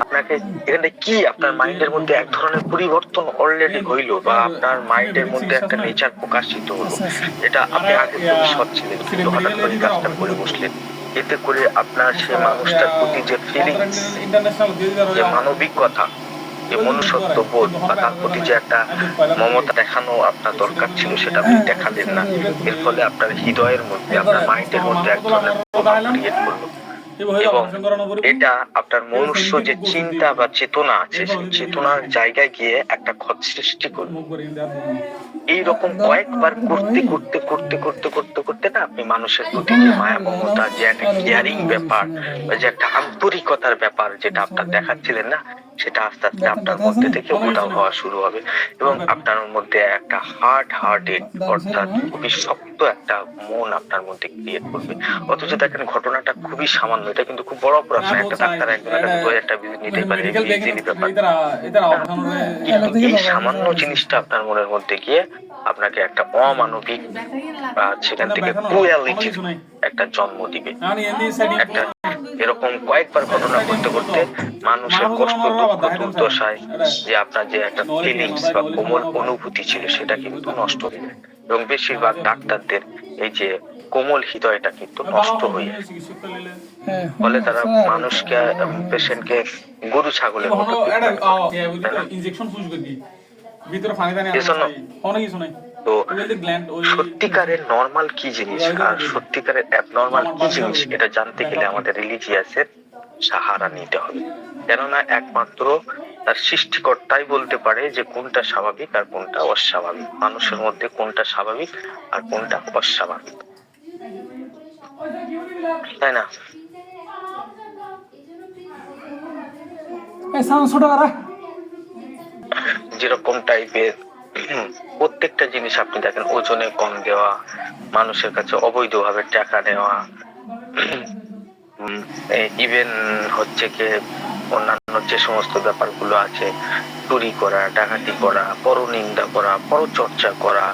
আপনাকে এখানে কি আপনার মাইন্ডের মধ্যে এক ধরনের পরিবর্তন অলরেডি হইলো, বা আপনার মাইন্ডের মধ্যে একটা নেচার প্রকাশিত হলো, এটা আপনি আগে খুবই সৎ ছিলেন কিন্তু হঠাৎ করে এই কাজটা করে বসলেন। এতে করে আপনার সে মানুষটার প্রতি যে ফিলিংস, যে মানবিকতা, যে মনুষ্যত্ব বোধ বা তার প্রতি যে একটা মমতা দেখানো আপনার দরকার ছিল, সেটা আপনি দেখালেন না। এর ফলে আপনার হৃদয়ের মধ্যে, আপনার মাইন্ডের মধ্যে এক ধরনের প্রভাব ক্রিয়েট করলো, এবং এটা আপনার মনুষ্য যে চিন্তা বা চেতনা আছে, সেই চেতনার জায়গায় গিয়ে একটা ক্ষত সৃষ্টি করলো। এইরকম কয়েকবার করতে করতে করতে করতে করতে করতে না, আপনি মানুষের প্রতি যে মায়া মমতা, যে একটা কেয়ারিং ব্যাপার, বা যে একটা আন্তরিকতার ব্যাপার যেটা আপনার দেখাচ্ছিলেন না, সেটা আস্তে আস্তে আপনার মধ্যে থেকে উধাও হওয়া শুরু হবে, এবং আপনার মধ্যে একটা হার্টেড, অর্থাৎ খুবই শক্ত একটা মন আপনার মধ্যে ক্রিয়েট করবে। অথচ দেখেন, ঘটনাটা খুবই সামান্য, এটা কিন্তু খুব বড় অপরাধ না। একটা ডাক্তার একজনের কাছে 2000 টাকা ভিজিট নিতে পারে, ইজিলি ব্যাপার। কিন্তু এই সামান্য জিনিসটা আপনার মনের মধ্যে গিয়ে আপনাকে একটা অমানবিক, সেখান থেকে ক্রুয়ালিটির একটা জন্ম দিবে। একটা এরকম কয়েকবার ঘটনা করতে করতে মানুষের কষ্ট, দুঃখ, দুর্দশায় যে আপনার যে একটা ফিলিংস বা কোমল অনুভূতি ছিল, সেটা কিন্তু নষ্ট হয়ে যায়। এবং বেশিরভাগ ডাক্তারদের এই যে কোমল হৃদয়টা কিন্তু নষ্ট হয়ে যায়, ফলে তারা মানুষকে, পেশেন্টকে গরু ছাগলের মতো ট্রিটমেন্ট করে। তো সত্যিকারের নরমাল কি জিনিস আর সত্যিকারের অ্যাবনর্মাল কি জিনিস, এটা জানতে গেলে আমাদের রিলিজিয়াসের সাহারা নিতে হবে। কেননা একমাত্র তার সৃষ্টিকর্তাই বলতে পারে যে কোনটা স্বাভাবিক আর কোনটা অস্বাভাবিক, মানুষের মধ্যে কোনটা স্বাভাবিক আর কোনটা অস্বাভাবিক, তাই না? যেরকম টাইপের প্রত্যেকটা জিনিস আপনি দেখেন, ওজনে কম দেওয়া, মানুষের কাছে অবৈধভাবে টাকা নেওয়া, ইভেন হচ্ছে কি অন্যান্য যে সমস্ত ব্যাপারগুলো আছে, চুরি করা, ডাকাতি করা, পরনিন্দা করা, পরচর্চা করা,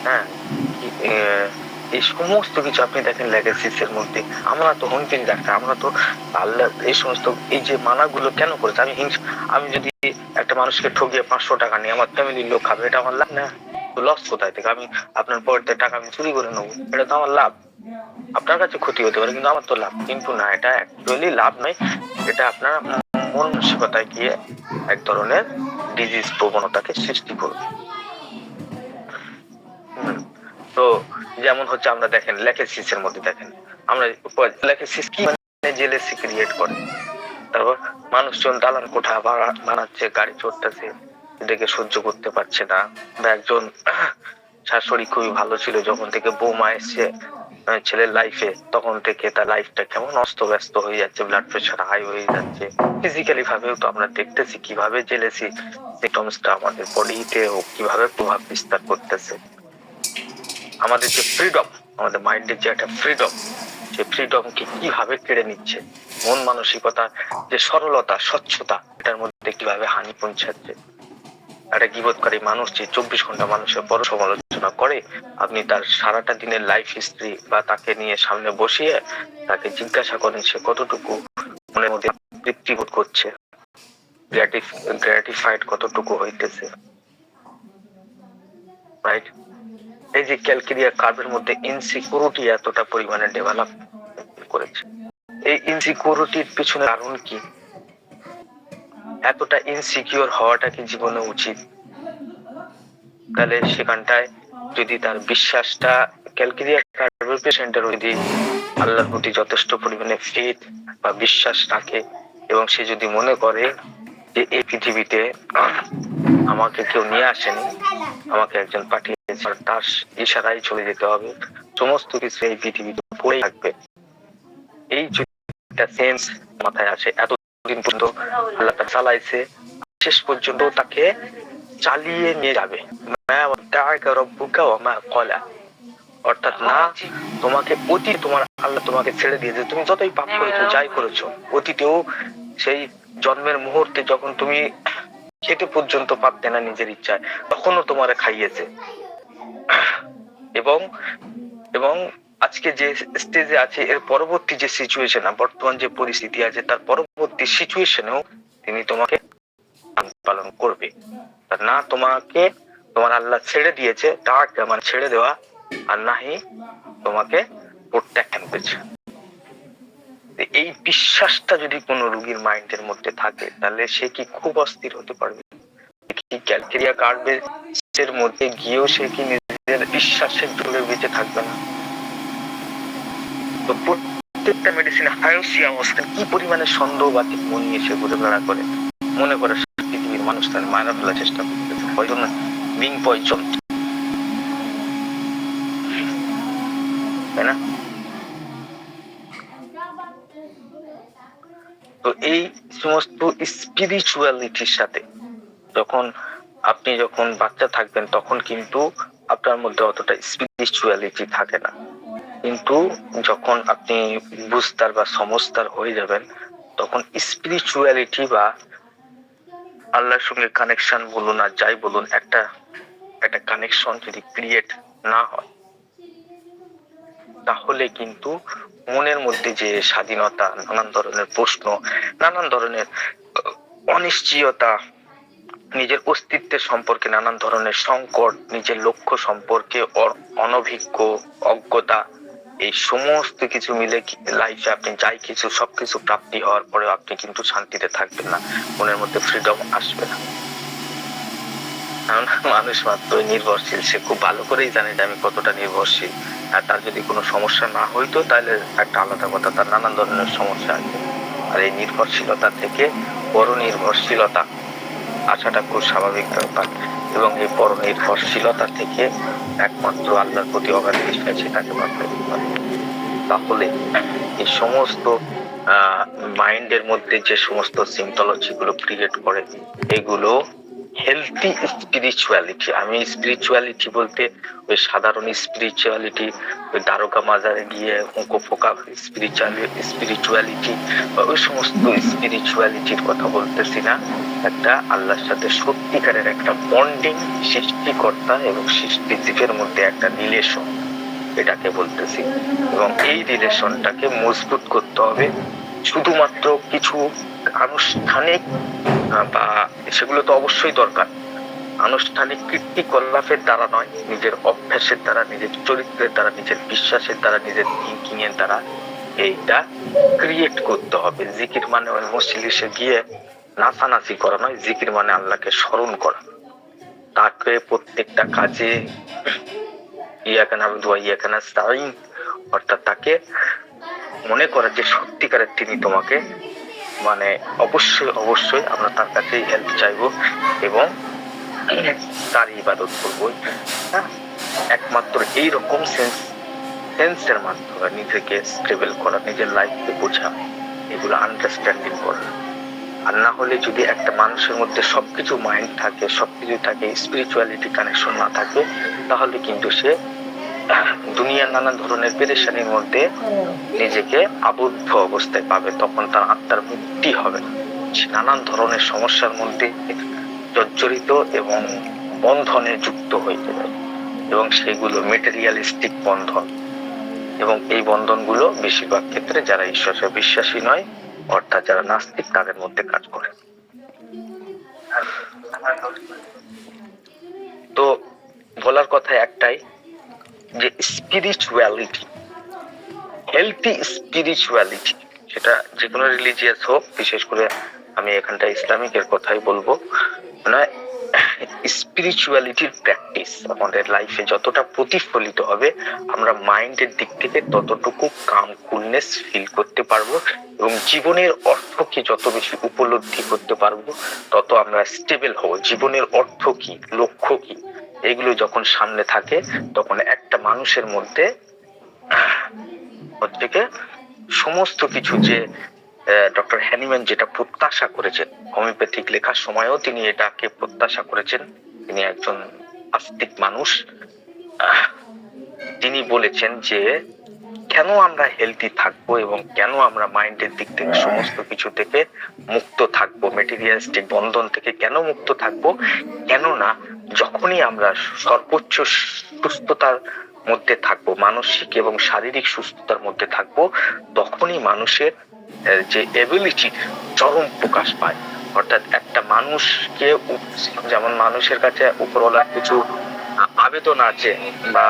হ্যাঁ, এই সমস্ত কিছু আপনি দেখেন লেগেসিস এর মধ্যে। আমরা তো হুমকিন ডাক্তার, আমরা তো আল্লাহ এই সমস্ত এই যে মানাগুলো কেন করেছে? আমি যদি একটা মানুষকে ঠকিয়ে 500 টাকা নিয়ে আমার ফ্যামিলির লোক খাবে, এটা আমার লাভ না? তো লস কোথায় থেকে? আমি আপনার পরের টাকা আমি চুরি করে নেবো, এটা তো আমার লাভ। আপনার কাছে ক্ষতি হতে পারে কিন্তু আমার তো লাভ। কিন্তু না, এটা অ্যাকচুয়ালি লাভ নয়, এটা আপনার মন মানসিকতায় গিয়ে এক ধরনের ডিজিজ প্রবণতাকে সৃষ্টি করবে। তো যেমন হচ্ছে আমরা দেখেন লেকেসিস এর মধ্যে দেখেন, আমরা লেকেসিস কি মানে জেলেসি ক্রিয়েট করে। তারপর মানুষজন দালান কোঠা বানাচ্ছে, গাড়ি চড়তেছে, দেখে সহ্য করতে পারছে না। বা একজন শাশুড়ি খুবই ভালো ছিল, যখন থেকে বৌমা এসছে ছেলের লাইফে, তখন থেকে তার লাইফটা কেমন অস্ত ব্যস্ত হয়ে যাচ্ছে, ব্লাড প্রেশার হাই হয়ে যাচ্ছে। ফিজিক্যালি ভাবেও তো আমরা দেখতেছি কিভাবে জেলেসি সিম্পটমসটা আমাদের বডিতে কিভাবে প্রভাব বিস্তার করতেছে। আমাদের যে ফ্রিডম, আমাদের মাইন্ডের যে একটা ফ্রিডম, সেই ফ্রিডমকে কিভাবে কেড়ে নিচ্ছে। মন মানসিকতা যে সরলতা, স্বচ্ছতা, এটার মধ্যে কিভাবে হানি পৌঁছাচ্ছে। একটা গীবতকারী মানুষ যে 24 ঘন্টা মানুষের পর সমালোচনা করে, আপনি তার সারাটা দিনের লাইফ হিস্ট্রি বা তাকে নিয়ে সামনে বসিয়ে তাকে জিজ্ঞাসা করেন সে কতটুকু মনের মধ্যে তৃপ্তি বোধ করছে, গ্র্যাটিফাইড কতটুকু হইতেছে, রাইট? এই যে ক্যালকেরিয়া কার্ভের মধ্যে ইনসিকিউরিটি এতটা পরিমাণে ডেভেলপ করেছে, এই ইনসিকিউরিটির পিছনে কারণ কি? এতটা ইনসিকিউর হওয়াটা কি জীবনে উচিত? তাহলে সেখানটায় যদি তার বিশ্বাসটা, ক্যালকেরিয়া কার্ভের পেশেন্টের যদি আল্লাহর প্রতি যথেষ্ট পরিমাণে ফেথ বা বিশ্বাস রাখে, এবং সে যদি মনে করে যে এই পৃথিবীতে আমাকে কেউ নিয়ে আসেনি, আমাকে একজন পাঠিয়েছে, তার ইশারায় চলে যেতে হবে, সমস্ত কিছু এই পৃথিবীতে পড়ে থাকবে, এই একটা সেন্স মাথায় আসে, এতদিন পর্যন্ত আল্লাহ তা চালাইছে, শেষ পর্যন্ত তাকে চালিয়ে নিয়ে যাবে। অর্থাৎ না, তোমাকে অতীত, তোমার আল্লাহ তোমাকে ছেড়ে দিয়েছে, তুমি যতই পাপ করেছো, যাই করেছো, অতীতেও সেই জন্মের মুহূর্তে যখন তুমি খেতে পর্যন্ত পারতে না নিজের ইচ্ছায়, তখনও তোমারে খাইয়েছে। এবং এবং আজকে যে স্টেজে আছে, এর পরবর্তী যে সিচুয়েশন, বর্তমান যে পরিস্থিতি আছে, তার পরবর্তী সিচুয়েশনেও তিনি তোমাকে পালন করবে। না তোমাকে তোমার আল্লাহ ছেড়ে দিয়েছে, ডাক মানে ছেড়ে দেওয়া, আর নাহি তোমাকে প্রত্যাখ্যান করেছে। এই বিশ্বাসটা যদি কোনো রোগীর মাইন্ডের মধ্যে থাকে, তাহলে সে কি খুব অস্থির হতে পারবে? কি ক্যালকেরিয়া কার্ডের মধ্যে গিয়েও সে কি নিজের বিশ্বাসের জোরে বেঁচে থাকবে না? তো প্রত্যেকটা মেডিসিনে হায়সি অবস্থা কি পরিমাণে সন্দেহবাতিক মন নিয়ে সে ঘুরে বেড়া করে, মনে করে পৃথিবীর মানুষ তার মারা ফেলার চেষ্টা করতেছে, পয়জন বিং পয়জন, তাই না? তো এই সমস্ত স্পিরিচুয়ালিটির সাথে যখন বাচ্চা থাকবেন, তখন কিন্তু আপনার মধ্যে অতটা স্পিরিচুয়ালিটি থাকে না, কিন্তু যখন আপনি বুঝতার বা সমজদার হয়ে যাবেন, তখন স্পিরিচুয়ালিটি বা আল্লাহর সঙ্গে কানেকশন বলুন আর যাই বলুন, একটা কানেকশন যদি ক্রিয়েট না হয়, তাহলে কিন্তু মনের মধ্যে যে স্বাধীনতা, নানান ধরনের প্রশ্ন, নানান ধরনের অনিশ্চয়তা, নিজের অস্তিত্বের সম্পর্কে নানান ধরনের সংকট, নিজের লক্ষ্য সম্পর্কে অনভিজ্ঞ, অজ্ঞতা, এই সমস্ত কিছু মিলে লাইফে আপনি যাই কিছু সবকিছু প্রাপ্তি হওয়ার পরে আপনি কিন্তু শান্তিতে থাকবেন না, মনের মধ্যে ফ্রিডম আসবে না। কারণ মানুষ মাত্র নির্ভরশীল, সে খুব ভালো করেই জানে যে আমি কতটা নির্ভরশীল, আর তার যদি কোনো সমস্যা না হইতো তাহলে একটা আলাদা কথা, তার নানান ধরনের সমস্যা আছে। আর এই নির্ভরশীলতা থেকে বড় নির্ভরশীলতা আসাটা খুব স্বাভাবিক ব্যাপার, এবং এই বড় নির্ভরশীলতা থেকে একমাত্র আল্লাহর প্রতি অগাধ বিশ্বাসী তাকে বাঁচতে পারে। তাহলে এই সমস্ত মাইন্ডের মধ্যে যে সমস্ত সিম্পটোলজি গুলো ক্রিয়েট করে, এগুলো হেলথি স্পিরিচুয়ালিটি। আমি স্পিরিচুয়ালিটি বলতে ওই সাধারণ স্পিরিচুয়ালিটি, ওই দ্বারকা মাজারে গিয়ে উঁকো ফোকা স্পিরিচুয়ালিটি, ওই সমস্ত স্পিরিচুয়ালিটির কথা বলতেছি না। একটা আল্লাহর সাথে সত্যিকারের একটা বন্ডিং সৃষ্টিকর্তা এবং সৃষ্টিজীবের মধ্যে একটা রিলেশন, এটাকে বলতেছি। এবং এই রিলেশনটাকে মজবুত করতে হবে শুধুমাত্র কিছু আনুষ্ঠানিক বা সেগুলো তো অবশ্যই দরকার, আনুষ্ঠানিক কীর্তিকলাপের দ্বারা নয়, নিজের অভ্যাসের দ্বারা, নিজের চরিত্রের দ্বারা, নিজের বিশ্বাসের দ্বারা, নিজের থিঙ্কিং এর দ্বারা এইটা ক্রিয়েট করতে হবে। জিকির মানে ওই মজলিসে গিয়ে নাচানাচি করা নয়, জিকির মানে আল্লাহকে স্মরণ করা, তাকে প্রত্যেকটা কাজে ইয়াকা নাবুদু ওয়া ইয়াকা নাস্তাঈন, অর্থাৎ তাকে মনে করা যে সত্যিকারের তিনি তোমাকে মানে অবশ্যই আমরা তার কাছেই হেল্প চাইবো এবং তার ইবাদত করবো। একমাত্র এইরকম সেন্সের মাধ্যমে নিজেকে স্টেবল করা, নিজের লাইফকে বোঝা, এগুলো আন্ডারস্ট্যান্ডিং করা। আর না হলে যদি একটা মানুষের মধ্যে সবকিছু মাইন্ড থাকে, সবকিছু থাকে, স্পিরিচুয়ালিটি কানেকশন না থাকে, তাহলে কিন্তু সে দুনিয়ার নানান ধরনের পেরেশানির মধ্যে নিজেকে আবদ্ধ অবস্থায় পাবে, তখন তার আত্মার মুক্তি হবে না, নানান ধরনের সমস্যার মধ্যে জর্জরিত এবং বন্ধনে যুক্ত হয়ে যাবে, এবং সেগুলো মেটেরিয়ালিস্টিক বন্ধন, এবং এই বন্ধনগুলো বেশিরভাগ ক্ষেত্রে যারা ঈশ্বরে বিশ্বাসী নয়, অর্থাৎ যারা নাস্তিক, তাদের মধ্যে কাজ করে। তো বলার কথা একটাই, যে স্পিরিচুয়ালিটি, হেলথি স্পিরিচুয়ালিটি, সেটা যে কোনো রিলিজিয়াস হোক, বিশেষ করে আমি এখানটা ইসলামিকের কথাই বলবো, মানে স্পিরিচুয়ালিটির প্র্যাকটিস আমাদের লাইফে যতটা প্রতিফলিত হবে, আমরা মাইন্ডের দিক থেকে ততটুকু কাম কুলনেস ফিল করতে পারবো, এবং জীবনের অর্থকে যত বেশি উপলব্ধি করতে পারবো, তত আমরা স্টেবল হব। জীবনের অর্থ কি, লক্ষ্য কি, এগুলো যখন সামনে থাকে, তখন একটা মানুষের মধ্যে হচ্ছে সমস্ত কিছু, যে ডক্টর হ্যানিম্যান যেটা প্রত্যাশা করেছেন, হোমিওপ্যাথিক লেখার সময়ও তিনি এটাকে প্রত্যাশা করেছেন, তিনি একজন আস্তিক মানুষ, তিনি বলেছেন যে কেন আমরা হেলদি থাকবো এবং কেন আমরা মাইন্ডের দিক থেকে সমস্ত কিছু থেকে মুক্ত থাকবো, মেটেরিয়ালিস্টিক বন্ধন থেকে কেন মুক্ত থাকবো, কেননা যখনই আমরা সর্বোচ্চ সুস্থতার মধ্যে থাকবো, মানসিক এবং শারীরিক সুস্থতার মধ্যে থাকবো, তখনই মানুষের যে এবিলিটি চরম প্রকাশ পায়। অর্থাৎ একটা মানুষকে যেমন মানুষের কাছে উপরওয়ালার কিছু আবেদন আছে বা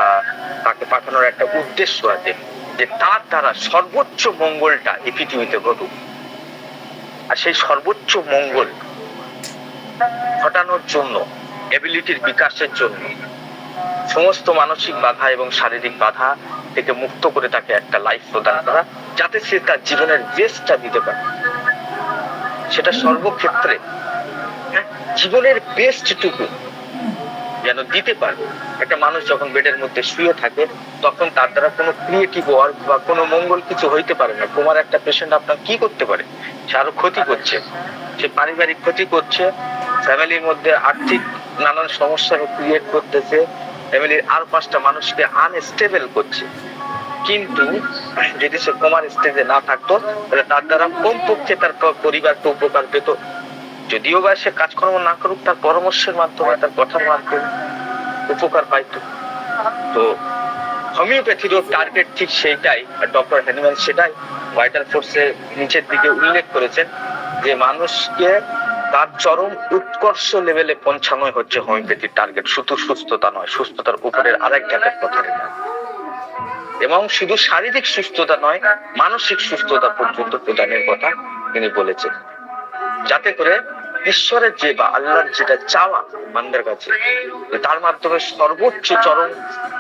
তাকে পাঠানোর একটা উদ্দেশ্য আছে যে তার দ্বারা সর্বোচ্চ মঙ্গলটা এই পৃথিবীতে ঘটুক, আর সেই সর্বোচ্চ মঙ্গল ঘটানোর জন্য, এবিলিটির বিকাশের জন্য সমস্ত মানসিক বাধা এবং শারীরিক বাধা থেকে মুক্ত করে তাকে একটা লাইফ প্রদান করা, যাতে সে তার জীবনের বেস্টটা দিতে পারে, সেটা সর্বক্ষেত্রে জীবনের বেস্টটুকু যেন দিতে পারে। একটা মানুষ যখন বেডের মধ্যে শুয়ে থাকে তখন তার দ্বারা কোনো ক্রিয়েটিভ ওয়ার্ক বা কোনো মঙ্গল কিছু হইতে পারে না। তোমার একটা পেশেন্ট আপনার কি করতে পারে, সে আরো ক্ষতি করছে, সে পারিবারিক ক্ষতি করছে, ফ্যামিলির মধ্যে আর্থিক নানান সমস্যা ক্রিয়েট করতেছে, ফ্যামিলির আর 5টা মানুষকে আনস্টেবল করছে। কিন্তু যদি সে কোমার স্টেজে না থাকতো তাহলে তার দ্বারা কমপক্ষে তার পরিবারকে উপকার পেত। যদিও বা সে কাজকর্ম না করুক, তার পরামর্শের মাধ্যমে, তার কথার মাধ্যমে উপকার পাইত। তো হোমিওপ্যাথিরও টার্গেট ঠিক সেইটাই, আর ডক্টর হ্যানিম্যান সেটাই ভাইটাল ফোর্সের নিচের দিকে উল্লেখ করেছেন যে মানুষকে তার চরম উৎকর্ষ লেভেলে পৌঁছানোই হচ্ছে হোমিওপ্যাথির টার্গেট। শুধু সুস্থতা নয়, সুস্থতার উপরের আরেক ধাপের কথা, এবং শুধু শারীরিক সুস্থতা নয়, মানসিক সুস্থতা পর্যন্ত প্রদানের কথা তিনি বলেছেন, যাতে করে ঈশ্বরের যে বা আল্লাহর যেটা চাওয়া বান্দার কাছে, তার মাধ্যমে সর্বোচ্চ চরম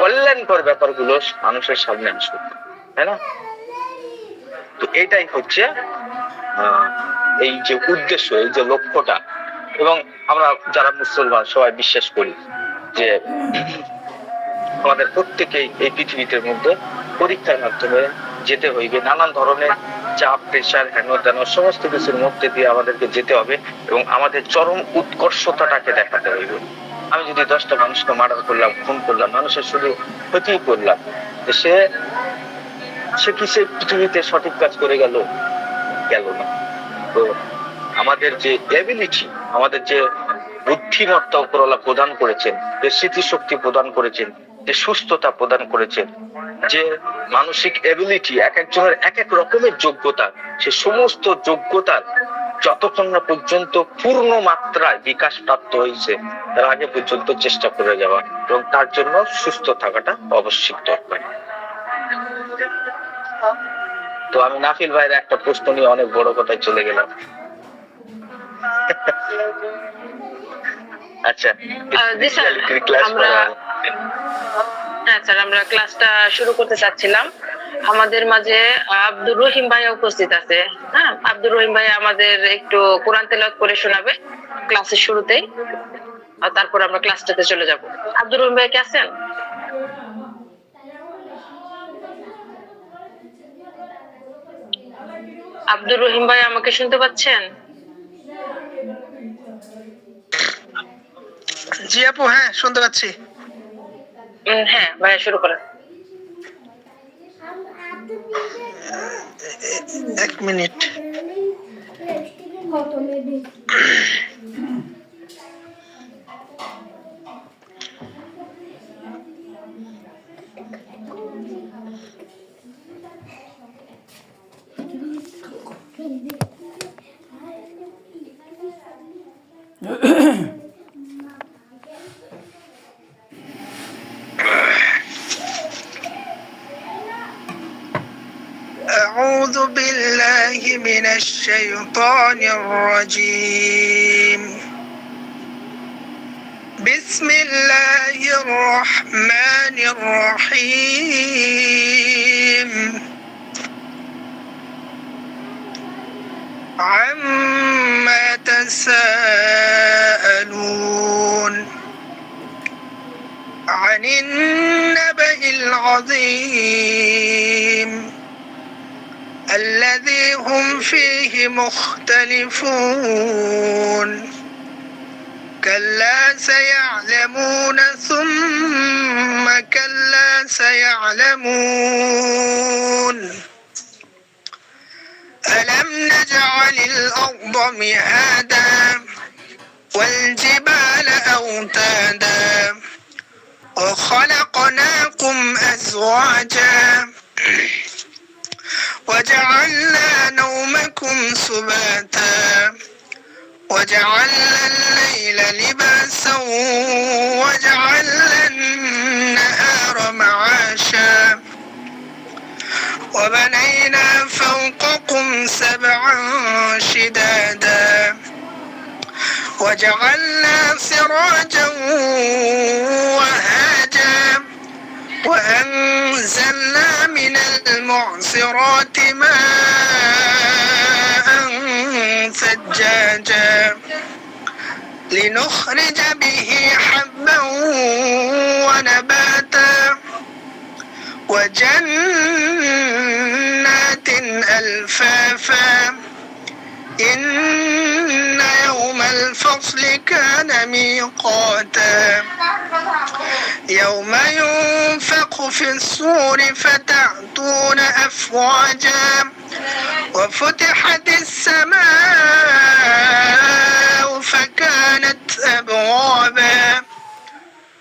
কল্যাণকর ব্যাপারগুলো মানুষের সামনে আসবে, তাই না? তো এটাই হচ্ছে এই যে উদ্দেশ্য, এই যে লক্ষ্যটা। এবং আমরা যারা মুসলমান সবাই বিশ্বাস করি যে আমাদের প্রত্যেকেই এই পৃথিবীর মধ্যে পরীক্ষার মাধ্যমে যেতে হইবে, নানান ধরনের চাপ, প্রেশার, হেন তেন সমস্ত কিছুর মধ্যে দিয়ে আমাদেরকে যেতে হবে এবং আমাদের চরম উৎকর্ষতাটাকে দেখাতে হইবে। আমি যদি 10টা মানুষকে মার্ডার করলাম, খুন করলাম, মানুষের শুধু ক্ষতি করলাম, সে কি সে পৃথিবীতে সঠিক কাজ করে গেল না? তো আমাদের যে এবিলিটি, আমাদের যে বুদ্ধিমত্তা উপরওয়ালা প্রদান করেছেন, যে স্মৃতিশক্তি প্রদান করেছেন, যে সুস্থতা প্রদান করেছেন, যে মানসিক এবিলিটি, এক একজনের এক এক রকমের যোগ্যতা, সে সমস্ত যোগ্যতার যতক্ষণ না পর্যন্ত পূর্ণ মাত্রায় বিকাশ প্রাপ্ত হয়েছে তার আগে পর্যন্ত চেষ্টা করে যাওয়া, এবং তার জন্য সুস্থ থাকাটা অবশ্যই দরকার। তো আমি নাফিল ভাইয়ের একটা প্রশ্ন নিয়ে অনেক বড় কথায় চলে গেলাম। আচ্ছা, আমরা ক্লাসটা শুরু করতে চাচ্ছিলাম। আমাদের মাঝে আব্দুর রহিম ভাইয়া উপস্থিত আছে। হ্যাঁ, আব্দুর রহিম ভাই আমাদের একটু কোরআন তেলাওয়াত করে শোনাবে ক্লাসের শুরুতেই, আর তারপর আমরা ক্লাসটাতে চলে যাব। আব্দুর রহিম ভাই কে আছেন? আব্দুর রহিম ভাই আমাকে শুনতে পাচ্ছেন? জি আপু, হ্যাঁ শুনতে পাচ্ছি। হ্যাঁ ভাইয়া, শুরু করেন। 1 মিনিট। أعوذ بالله من الشيطان الرجيم. بسم الله الرحمن الرحيم. عما تساءلون عن النبأ العظيم الذي هم فيه مختلفون. كلا سيعلمون ثم كلا سيعلمون. ألم نجعل الأرض مهادا والجبال أوتادا وخلقناكم أزواجا وجعلنا نومكم سباتا وجعلنا الليل لباسا وجعلنا النهار معاشا وبنينا فوقكم سبعا شدادا وجعلنا سراجا وهاجا وأنزلنا من المعصرات ماء ثجاجا لنخرج به حبا ونباتا وجنات ألفافا إن يوم الفصل كان ميقاتا يوم ينفخ في الصور فتأتون أفواجا وفتحت السماء فكانت أبوابا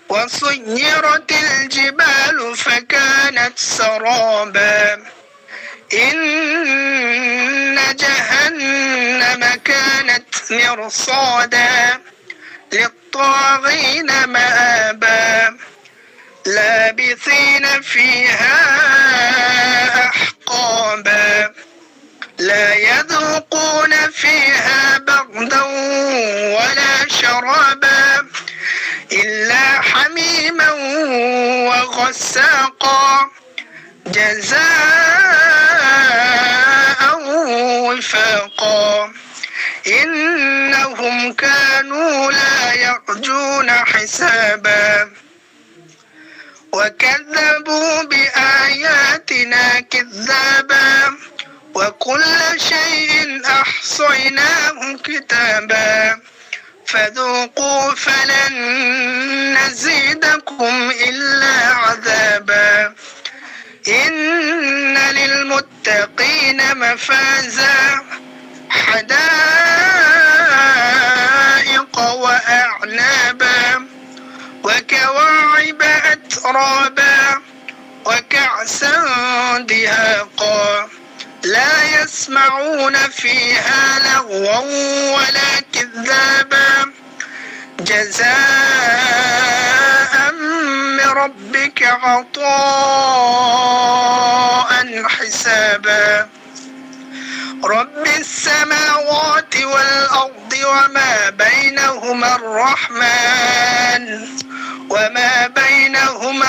وسيرت الجبال فكانت سرابا إن جهنم كانت مرصادا للطاغين مآبا لابثين فيها أحقابا لا يذوقون فيها بردا ولا شرابا إلا حميما وغساقا جزاء وفاقا إنهم كانوا لا يرجون حسابا وكذبوا بآياتنا كذابا وكل شيء أحصيناه كتابا فذوقوا فلن نزيدكم إلا عذابا إن للمتقين مفازا حدائق وأعنابا وكواعب أترابا وكأسا دهاقا لا يسمعون فيها لغوا ولا كذابا جزاء من ربك عطاء حسابا رب السماوات والأرض وما بينهما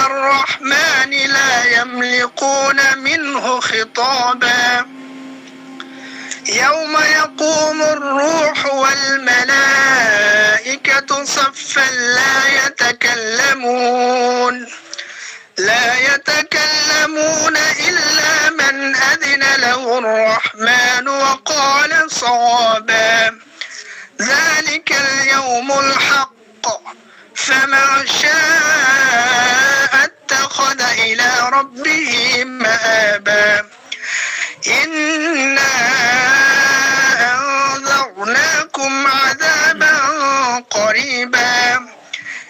الرحمن لا يملكون منه خطابا يوم يقوم الروح والملائكة صفا لا يتكلمون إلا من أذن له الرحمن وقال صوابا ذلك اليوم الحق فمن شاء اتخذ إلى ربه مآبا إنا أنذرناكم عذابا قريبا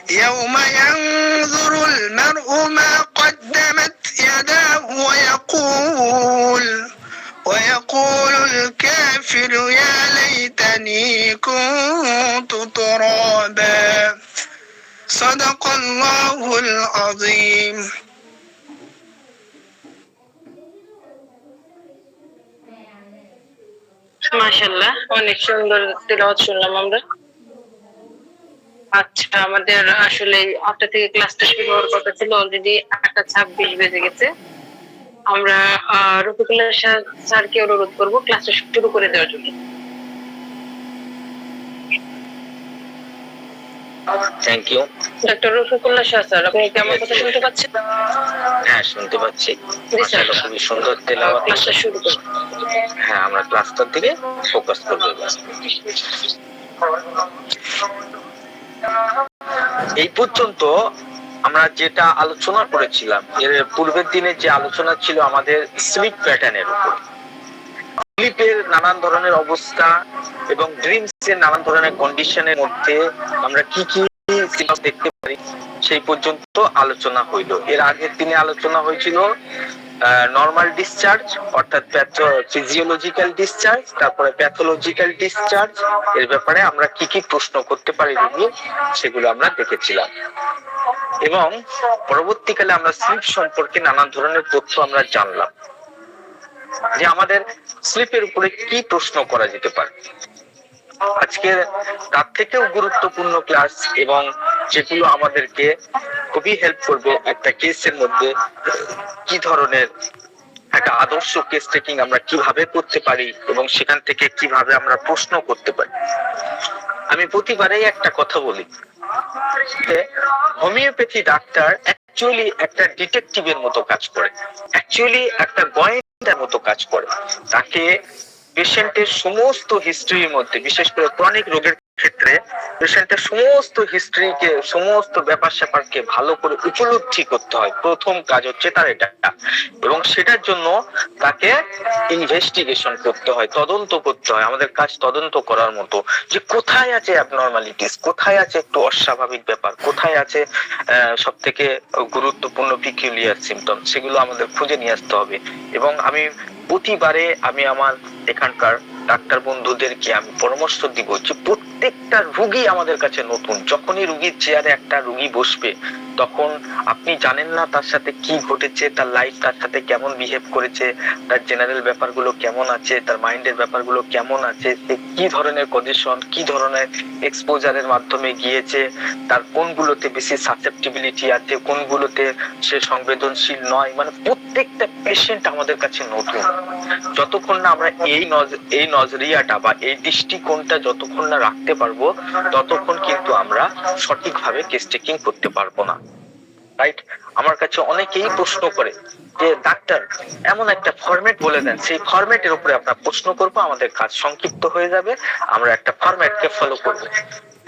يوم ينظر المرء ما قدمت يداه ويقول الكافر يا ليتني كنت ترابا صدق الله العظيم মাশাআল্লাহ, অনেক সুন্দর তেলাওয়াত শুনলাম আমরা। আচ্ছা, আমাদের আসলে 8টা থেকে ক্লাসটা শুরু হওয়ার কথা ছিল, অলরেডি 8:26 বেজে গেছে। আমরা রফিকুল্লাহ স্যারকে অনুরোধ করবো ক্লাসটা শুরু করে দেওয়ার জন্য। Thank you. Doctor Rafiqullah sir, আপনি কি আমার কথা শুনতে পাচ্ছেন? হ্যাঁ, শুনতে পাচ্ছি। মাশাআল্লাহ, খুবই সুন্দর তেলাওয়াত। ক্লাসটা শুরু করুন। হ্যাঁ, আমরা ক্লাসটার দিকে ফোকাস করব। এই পর্যন্ত আমরা যেটা আলোচনা করেছিলাম, এর পূর্বের দিনে যে আলোচনা ছিল আমাদের স্লিপ প্যাটার্নের উপর, স্লিপের নানান ধরনের অবস্থা এবং ড্রিমস এর নানান ধরনের কন্ডিশনের মধ্যে আমরা কি কি দেখতে পারি সেই পর্যন্ত আলোচনা হইল। এর আগের দিনে আলোচনা হয়েছিল নর্মাল ডিসচার্জ অর্থাৎ ফিজিওলজিক্যাল ডিসচার্জ, তারপরে প্যাথোলজিক্যাল ডিসচার্জ, এর ব্যাপারে আমরা কি কি প্রশ্ন করতে পারি রোগী সেগুলো আমরা দেখেছিলাম। এবং পরবর্তীকালে আমরা স্লিপ সম্পর্কে নানা ধরনের তথ্য আমরা জানলাম যে আমাদের স্লিপের উপরে কি প্রশ্ন করা যেতে পারে। আজকে তার থেকেও গুরুত্বপূর্ণ ক্লাস এবং যেগুলো আমাদেরকে খুবই হেল্প করবে একটা কেসের মধ্যে কি ধরনের একটা আদর্শ কেস টেকিং আমরা কিভাবে করতে পারি এবং সেখান থেকে কিভাবে আমরা প্রশ্ন করতে পারি। আমি প্রতিবারেই একটা কথা বলি যে হোমিওপ্যাথি ডাক্তার অ্যাকচুয়ালি একটা ডিটেকটিভের মতো কাজ করে, অ্যাকচুয়ালি একটা গোয়েন্দার মতো কাজ করে। তাকে পেশেন্টের সমস্ত হিস্ট্রির মধ্যে, বিশেষ করে ক্রনিক রোগের ক্ষেত্রে পেশেন্টের সমস্ত হিস্ট্রিকে, সমস্ত ব্যাপার স্যাপারকে ভালো করে উপলব্ধি করতে হয়। প্রথম কাজ হচ্ছে তার এটা, এবং সেটার জন্য তাকে ইনভেস্টিগেশন করতে হয়, তদন্ত করতে হয়। আমাদের কাজ তদন্ত করার মতো, যে কোথায় আছে অ্যাবনরমালিটিস, কোথায় আছে একটু অস্বাভাবিক ব্যাপার, কোথায় আছে সব থেকে গুরুত্বপূর্ণ পিকুলিয়ার সিমটম, সেগুলো আমাদের খুঁজে নিয়ে আসতে হবে। এবং আমি প্রতিবারে আমি আমার এখানকার ডাক্তার বন্ধুদেরকে আমি পরামর্শ দিব যে প্রত্যেকটা রোগী আমাদের কাছে নতুন। যখনই রোগীর চেয়ারে একটা রোগী বসবে তখন আপনি জানেন না তার সাথে কি ঘটেছে, তার লাইফ তার সাথে কেমন বিহেভ করেছে, তার জেনারেল ব্যাপারগুলো কেমন আছে, তার মাইন্ডের ব্যাপারগুলো কেমন আছে, সে কি ধরনের কন্ডিশন, কি ধরনের এক্সপোজারের মাধ্যমে গিয়েছে, তার কোনগুলোতে বেশি সাসেপ্টিবিলিটি আছে, কোনগুলোতে সে সংবেদনশীল নয়। মানে প্রত্যেকটা পেশেন্ট আমাদের কাছে নতুন। যতক্ষণ না আমরা এই নজরিয়াটা বা এই দৃষ্টিকোণটা যতক্ষণ না রাখতে পারবো ততক্ষণ কিন্তু আমরা সঠিকভাবে কেস টেকিং করতে পারবো না। রাইট? আমার কাছে অনেকেই প্রশ্ন করে যে ডাক্তার এমন একটা ফরম্যাট বলে দেন, সেই ফরম্যাটের উপরে আমরা প্রশ্ন করব, আমাদের কাজ সংক্ষিপ্ত হয়ে যাবে, আমরা একটা ফরম্যাটকে ফলো করব।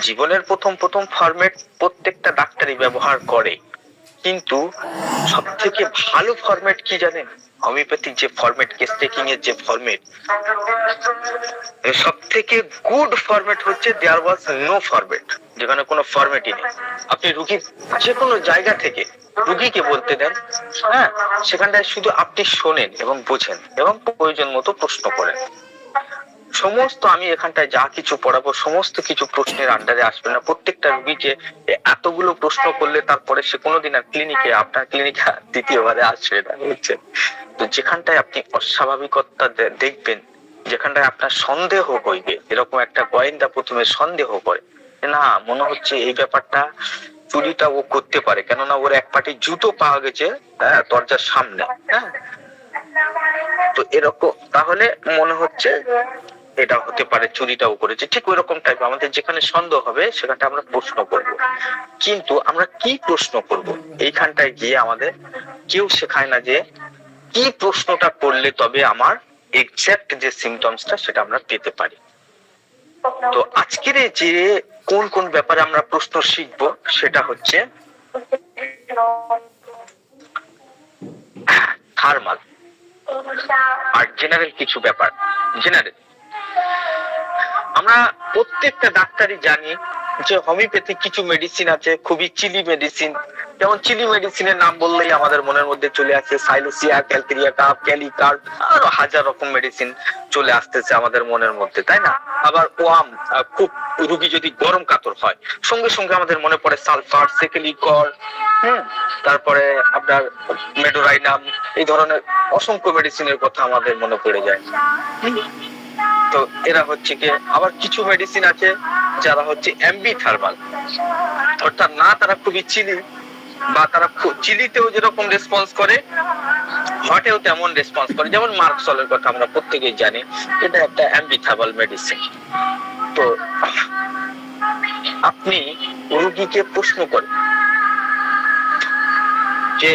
জীবনের প্রথম ফরম্যাট প্রত্যেকটা ডাক্তারই ব্যবহার করে, কিন্তু সব থেকে ভালো ফরম্যাট কি জানেন? হোমিওপ্যাথিক যে ফরম্যাট, কেস টেকিং এর যে ফরম্যাট, সব থেকে গুড ফরম্যাট হচ্ছে দেয়ার ওয়াজ নো ফরম্যাট, যেখানে কোনো ফরম্যাটই নেই। আপনি রুগীর যে কোনো জায়গা থেকে রুগীকে বলতে দেন, হ্যাঁ, সেখানটায় শুধু আপনি শোনেন এবং বোঝেন এবং প্রয়োজন মতো প্রশ্ন করেন। সমস্ত আমি এখানটায় যা কিছু পড়াবো সমস্ত কিছু প্রশ্নের আন্ডারে আসবে না। প্রত্যেকটা রুগীকে এতগুলো প্রশ্ন করলে তারপরে সে কোনোদিন আর ক্লিনিকে, আপনার ক্লিনিকে দ্বিতীয়বারে আসবে না, বুঝছেন? তো যেখানটায় আপনি অস্বাভাবিকতা দেখবেন, যেখানটায় আপনার সন্দেহ হইবে, এরকম একটা গোয়েন্দা প্রথমে সন্দেহ করে, না মনে হচ্ছে এই ব্যাপারটা চুরিটা ও করতে পারে, কেননা ওর এক পাটি জুতো পাওয়া গেছে দরজার সামনে, হ্যাঁ, তো এরকম তাহলে মনে হচ্ছে এটা হতে পারে চুরিটাও করেছে। ঠিক ওই রকম টাইপ আমাদের যেখানে সন্দেহ হবে সেখানটা আমরা প্রশ্ন করব। কিন্তু আমরা কি প্রশ্ন করব এইখানটায় গিয়ে আমাদের কেউ শেখায় না যে কি প্রশ্নটা করলে তবে আমার এক্সাক্ট যে সিমটমসটা সেটা আমরা পেতে পারি। তো আজকের যে কোন কোন ব্যাপারে আমরা প্রশ্ন শিখবো সেটা হচ্ছে থার্মাল আর জেনারেল কিছু ব্যাপার। জেনারেল আমরা প্রত্যেকটা ডাক্তারই জানি যে হোমিওপ্যাথিক কিছু মেডিসিন আছে খুবই চিলি মেডিসিন। যেমন চিলি মেডিসিনের নাম বললেই আমাদের মনের মধ্যে চলে আসে সাইলোসিয়া, ক্যালকেরিয়া কাপ, ক্যালিকার্ড, আরো হাজার রকম মেডিসিন চলে আসতেছে আমাদের মনের মধ্যে, তাই না? আবার ওয়াম, খুব রোগী যদি গরম কাতর হয় সঙ্গে সঙ্গে আমাদের মনে পড়ে সালফার, সেকেলিকর, তারপরে আপনার মেডোরাইনাম, এই ধরনের অসংখ্য মেডিসিনের কথা আমাদের মনে পড়ে যায়। তো এরা হচ্ছে কি, আবার কিছু মেডিসিন আছে যারা হচ্ছে অ্যাম্বিথার্মাল, অর্থাৎ না তারা খুবই চিলি বা তারা চিলিতেও যেরকম রেসপন্স করে হটেও তেমন রেসপন্স করে। যেমন মার্কসলের কথা আমরা প্রত্যেকেই জানি, এটা একটা অ্যাম্বিথার্মাল মেডিসিন। তো আপনি রোগীকে প্রশ্ন করেন যে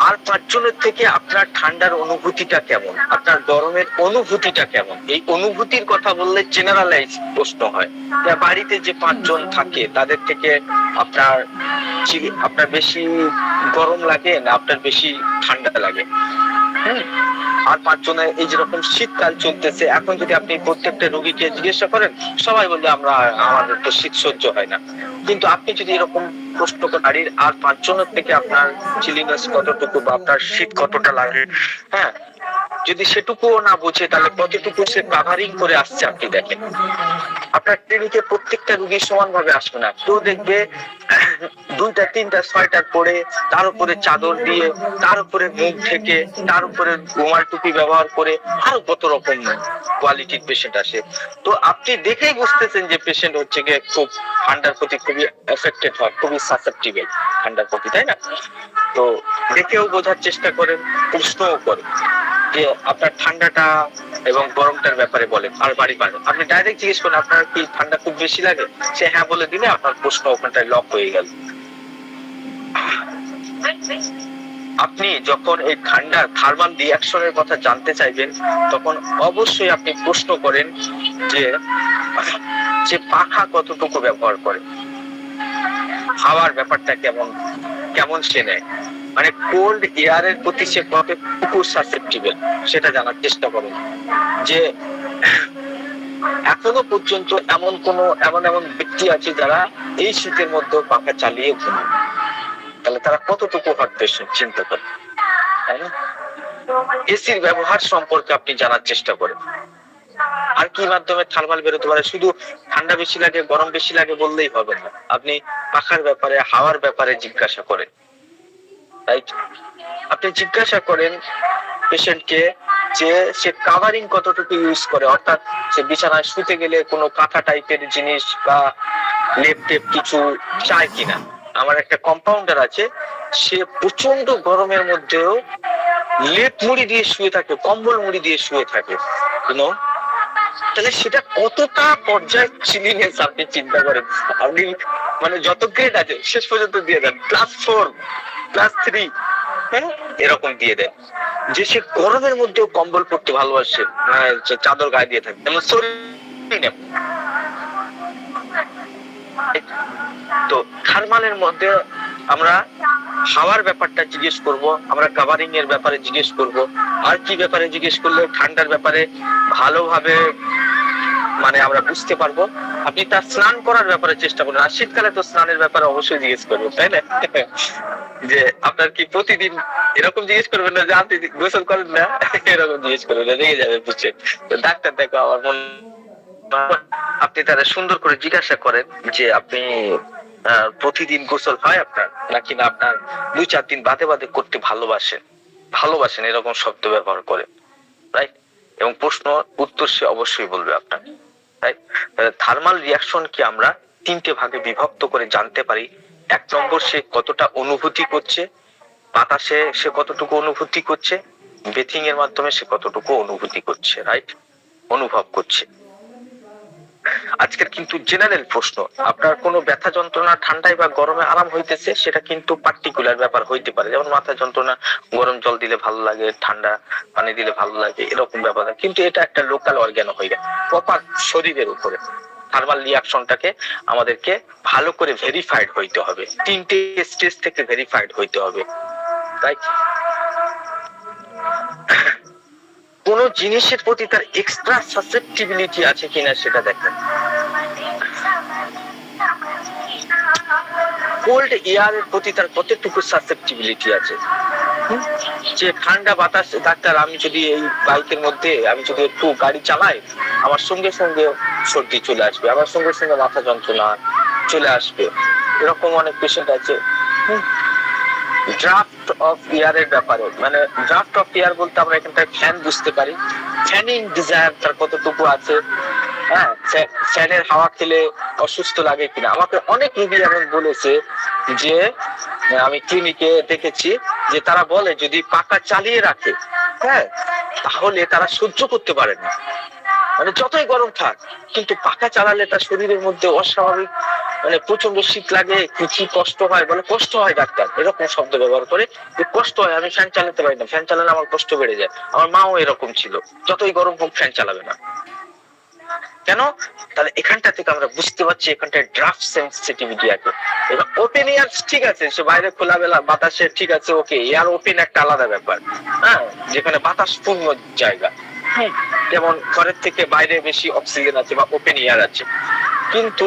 আর পাঁচজনের থেকে আপনার ঠান্ডার অনুভূতিটা কেমন, আপনার গরমের অনুভূতিটা কেমন। এই অনুভূতির কথা বললে জেনারেলাইজ প্রশ্ন হয়। বাড়িতে যে পাঁচজন থাকে তাদের থেকে আপনার বেশি গরম লাগে না আপনার বেশি ঠান্ডা লাগে, আর 5 জনের এই যেরকম শীতকাল চলতেছে, এখন যদি আপনি প্রত্যেকটা রোগীকে জিজ্ঞাসা করেন, সবাই বলবে আমাদের তো শীত সহ্য হয় না। কিন্তু আপনি যদি এরকম প্রশ্ন করেন বাড়ির আর 5 জনের থেকে আপনার চিলিনেস কতটুকু বা আপনার শীত কতটা লাগে, হ্যাঁ, যদি সেটুকুও না বুঝে তাহলে কতটুকু সে কাভারিং করে আসছে আপনি দেখেন। আপনার ক্লিনিকে প্রত্যেকটা রোগী সমান ভাবে আসবে না, কেউ দেখবে 2টা 3টা 6টার পরে, তার উপরে চাদর দিয়ে, তার উপরে মুখ ঢেকে, তার উপরে রুমাল টুপি ব্যবহার করে, আরো কত রকম কোয়ালিটির পেশেন্ট আসে। তো আপনি দেখেই বুঝতেছেন যে পেশেন্ট হচ্ছে গিয়ে খুব ঠান্ডার প্রতি খুবই এফেক্টেড হয়, খুবই সাসেপ্টিবল ঠান্ডার প্রতি, তাই না? তো দেখেও বোঝার চেষ্টা করেন, প্রশ্নও করেন যে আপনার ঠান্ডাটা এবং গরমটার ব্যাপারে বলেন। আর বাড়ি পারেন আপনি ডাইরেক্ট জিজ্ঞেস করেন আপনার কি ঠান্ডা খুব বেশি লাগে, সে হ্যাঁ বলে দিলে আপনার প্রশ্ন ওখানটায় লক হয়ে গেল। আপনি যখন এই ঠান্ডার থার্মাল রিঅ্যাকশনের কথা জানতে চাইবেন, তখন অবশ্যই আপনি প্রশ্ন করেন যে পাখা কতটুকু ব্যবহার করে, হাওয়ার ব্যাপারটা কেমন সে নেয়, মানে কোল্ড এয়ারের প্রতি সে কতটুকু সাসেপ্টিবল সেটা জানার চেষ্টা করেন। যে এখনো পর্যন্ত এমন ব্যক্তি আছে যারা এই শীতের মধ্যে পাখা চালিয়ে ঘুমায়, তাহলে তারা কতটুকু হট পেশেন্ট চিন্তা করেন, তাই না? এসির ব্যবহার সম্পর্কে আপনি জানার চেষ্টা করেন। আর কি মাধ্যমে থার্মাল বেরোতে পারে, শুধু ঠান্ডা বেশি লাগে গরম বেশি লাগে বললেই হবে না, আপনি পাখার ব্যাপারে হাওয়ার ব্যাপারে জিজ্ঞাসা করেন, রাইট? আপনি জিজ্ঞাসা করেন পেশেন্টকে যে সে কাভারিং কতটুকু ইউজ করে, অর্থাৎ সে বিছানায় শুতে গেলে কোনো কাঁথা টাইপের জিনিস বা লেপ টেপ কিছু চায় কিনা। আমার একটা কম্পাউন্ডার আছে, সে প্রচন্ড গরমের মধ্যেও লেপ মুড়ি দিয়ে শুয়ে থাকে, কম্বল মুড়ি দিয়ে শুয়ে থাকে, তাহলে সেটা কতটা পর্যায়ে চিলিনেস আপনি চিন্তা করেন। আপনি মানে যত গ্রেড আছে শেষ পর্যন্ত দিয়ে দেন +4 +3, হ্যাঁ, এরকম দিয়ে দেন যে সে গরমের মধ্যেও কম্বল পড়তে ভালোবাসে, চাদর গায়ে দিয়ে থাকে। যেমন তো থার্মালের মধ্যে আমরা হাওয়ার ব্যাপারটা জিজ্ঞেস করব, আমরা কাভারিং এর ব্যাপারে জিজ্ঞেস করব, আর কি ব্যাপারে জিজ্ঞেস করলে ঠান্ডার ব্যাপারে ভালোভাবে মানে আমরা বুঝতে পারবো। আপনি তার স্নান করার ব্যাপারে চেষ্টা করুন, আর শীতকালে তো স্নানের ব্যাপারে অবশ্যই জিজ্ঞেস করবো, তাই না? যে আপনার কি প্রতিদিন, এরকম জিজ্ঞেস করবেন না যে আপনি গোসল করেন না, এরকম জিজ্ঞেস করবেন না, রেগে যাবে বুঝছেন। ডাক্তার দেখো আমার মন, আপনি তারা সুন্দর করে জিজ্ঞাসা করেন যে আপনি প্রতিদিন গোসল হয় আপনার, নাকি না আপনার 2-4 দিন বাদে বাদে করতে ভালোবাসেন এরকম শব্দ ব্যবহার করে, রাইট? এবং প্রশ্ন উত্তর সে অবশ্যই বলবে আপনার, রাইট? থার্মাল রিঅ্যাকশন কি আমরা 3টে ভাগে বিভক্ত করে জানতে পারি। 1 নম্বর, সে কতটা অনুভূতি করছে, বাতাসে সে কতটুকু অনুভূতি করছে, ব্রিথিং এর মাধ্যমে সে কতটুকু অনুভূতি করছে, রাইট, অনুভব করছে। আজকের কিন্তু জেনারেল প্রশ্ন, আপনার কোনো ব্যথা যন্ত্রণা ঠান্ডায় বা গরমে আরাম হইতেছে, সেটা কিন্তু পার্টিকুলার ব্যাপার হইতে পারে, যেমন মাথা যন্ত্রণা গরম জল দিলে ভালো লাগে, ঠান্ডা পানি দিলে ভালো লাগে, এরকম ব্যাপার। কিন্তু এটা একটা লোকাল অর্গান হয়ে গেল, প্রপার শরীরের উপরে। থার্মাল রিঅ্যাকশনটাকে আমাদেরকে ভালো করে ভেরিফাইড হইতে হবে, 3টে স্টেজ থেকে ভেরিফাইড হইতে হবে, রাইট? কোন জিনিসের প্রতি তার এক্সট্রা সাসেপ্টিবিলিটি আছে কিনা সেটা দেখেন। কোল্ড এয়ারের প্রতি তার কতটুকু সাসেপ্টিবিলিটি আছে, যে ঠান্ডা বাতাস, ডাক্তার আমি যদি এই বাইকের মধ্যে আমি যদি একটু গাড়ি চালাই, আমার সঙ্গে সঙ্গে সর্দি চলে আসবে, আমার সঙ্গে সঙ্গে মাথা যন্ত্রণা চলে আসবে, এরকম অনেক পেশেন্ট আছে। ড্রাফট অফ এয়ারের ব্যাপারে, মানে ড্রাফট অফ এয়ার বলতে আমরা এখানটায় ফ্যান বুঝতে পারি, ফ্যানিং ডিজায়ার তার কতটুকু আছে, হ্যাঁ, ফ্যানের হাওয়া খেলে অসুস্থ লাগে কিনা। আমাকে অনেক রোগী এমন বলেছে যে আমি ক্লিনিকে দেখেছি যে তারা বলে যদি পাখা চালিয়ে রাখে, হ্যাঁ, তাহলে তারা সহ্য করতে পারে না, মানে যতই গরম থাক, কিন্তু পাখা চালালে তার শরীরের মধ্যে অস্বাভাবিক মানে প্রচন্ড শীত লাগে, কি কষ্ট হয়, বলে কষ্ট হয় ডাক্তার, এরকম শব্দ ব্যবহার করে, কষ্ট হয়, আমি ফ্যান চালাতে পারি না, ফ্যান চালালে আমার কষ্ট বেড়ে যায়। আমার মাও এরকম ছিল, যতই গরম হোক ফ্যান চালাবে না। কেন? তাহলে এখানটা থেকে আমরা বুঝতে পারছি এখানটায় ড্রাফট সেন্সিটিভিটি আছে। এবার ওপেন এয়ার ঠিক আছে, সে বাইরে খোলামেলা বাতাসে ঠিক আছে, ওকে। এয়ার ওপেন একটা আলাদা ব্যাপার, হ্যাঁ, যেখানে বাতাস পূর্ণ জায়গা, যেমন ঘরের থেকে বাইরে বেশি অক্সিজেন আছে বা ওপেন এয়ার আছে। কিন্তু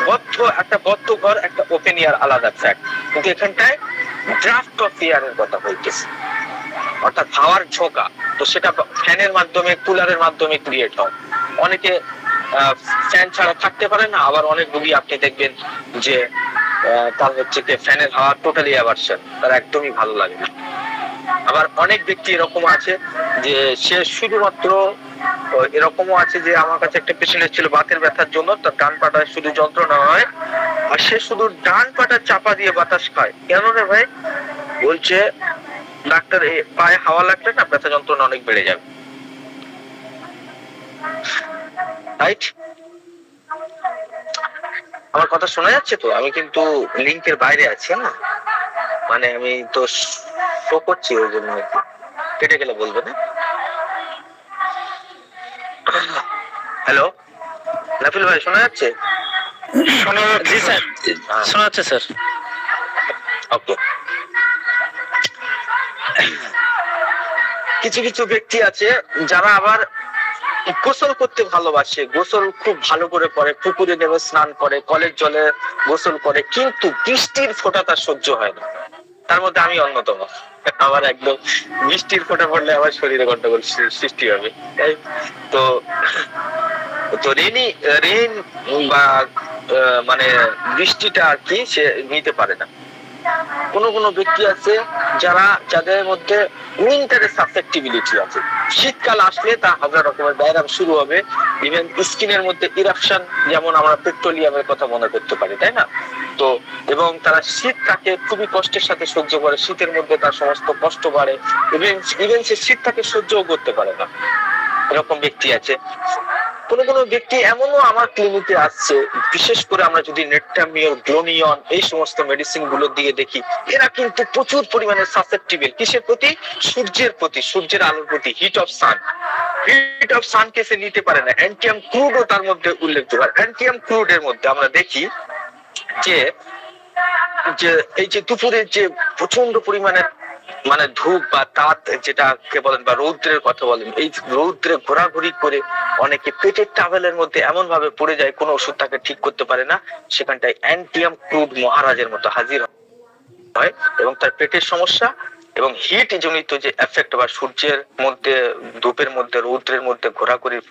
বদ্ধ ঘর একটা ওপেন এয়ার আলাদা ফ্যাক্ট, কিন্তু এখানটায় ড্রাফট অফ এয়ারের কথা বলতেছে, অর্থাৎ হাওয়ার ঝোঁকা। তো সেটা ফ্যানের মাধ্যমে, কুলারের মাধ্যমে ক্রিয়েট হয়। অনেকে ফ্যান ছাড়া থাকতে পারে না, আবার অনেক রোগী আপনি দেখবেন যে তার হচ্ছে কি ফ্যানের হাওয়া টোটালি অ্যাভারশন, তার একদমই ভালো লাগে না। আবার অনেক ব্যক্তি এরকম আছে যে সে শুধুমাত্র, এরকমও আছে যে আমার কাছে একটা পেশেন্ট ছিল বাতের ব্যথার জন্য, তার ডান পাটায় শুধু যন্ত্রণা হয় আর সে শুধু ডান পাটা চাপা দিয়ে বাতাস খায়। কেন রে ভাই? বলছে ডাক্তার পায়ে হাওয়া লাগলে না ব্যথা যন্ত্রণা অনেক বেড়ে যাবে। রাইট? আমার কথা শোনা যাচ্ছে তো? আমি কিন্তু লিংকের বাইরে আছি না, মানে আমি তো শো করছি, ওই জন্য কেটে গেলে বলবে না। হ্যালো নাফিল ভাই, শোনা যাচ্ছে? জি স্যার, শোনা যাচ্ছে স্যার। ওকে। কিছু কিছু ব্যক্তি আছে যারা আবার গোসল করতে ভালোবাসে, গোসল খুব ভালো করে করে, পুকুরে নেমে স্নান করে, কলের জলে গোসল করে, কিন্তু বৃষ্টির ফোঁটা তার সহ্য হয় না। তার মধ্যে আমি অন্যতম। আমার একদম বৃষ্টির ফোঁটা পড়লে আমার শরীরে গন্ডগোল সৃষ্টি হবে। তো তো রেইন বা মানে বৃষ্টিটা আর কি সে নিতে পারে না। কোন কোন ব্যক্তি আছে যাদের মধ্যে উইন্টারের সাসেপ্টিবিলিটি আছে। শীতকাল আসলে তা হাজার রকমের ব্যায়াম শুরু হবে, ইভেন স্কিনের মধ্যে ইরাপশন, যেমন আমরা পেট্রোলিয়ামের কথা মনে করতে পারি, তাই না? তো এবং তারা শীতটাকে খুবই কষ্টের সাথে সহ্য করে, শীতের মধ্যে তার সমস্ত কষ্ট বাড়ে, ইভেন সে শীতটাকে সহ্যও করতে পারে না, এরকম ব্যক্তি আছে। কোন কোন ব্যক্তি এমনও আমার ক্লিনিকে আসছে, বিশেষ করে আমরা যদি নেট্টামিওর, গ্লোনিয়ন এই সমস্ত মেডিসিন গুলোর দিকে দেখি, এরা কিন্তু প্রচুর পরিমাণে সাসেপ্টিবল কিসের প্রতি? সূর্যের প্রতি, সূর্যের আলোর প্রতি, heat of sun. Heat of sun কে সে নিতে পারে না। অ্যান্টিয়াম ক্রুডও তার মধ্যে উল্লেখ হয়। অ্যান্টিয়াম ক্রুড এর মধ্যে আমরা দেখি যে এই যে দুপুরের যে প্রচন্ড পরিমাণে মানে ধূপ বা তাপ যেটাকে বলেন বা রৌদ্রের কথা বলেন, এই রৌদ্রে ঘোরাঘুরি করে অনেকে পেটের ট্রাভেলের মধ্যে এমন ভাবে পড়ে যায়, কোনো ওষুধ তাকে ঠিক করতে পারে না। সেখানটায় অ্যান্টিয়াম ক্রুড মহারাজের মতো হাজির হয় এবং তার পেটের সমস্যা এবং হিট জনিত যে এফেক্ট বা সূর্যের মধ্যে, ধূপের মধ্যে, রৌদ্রের মধ্যে ঘোরাঘুরির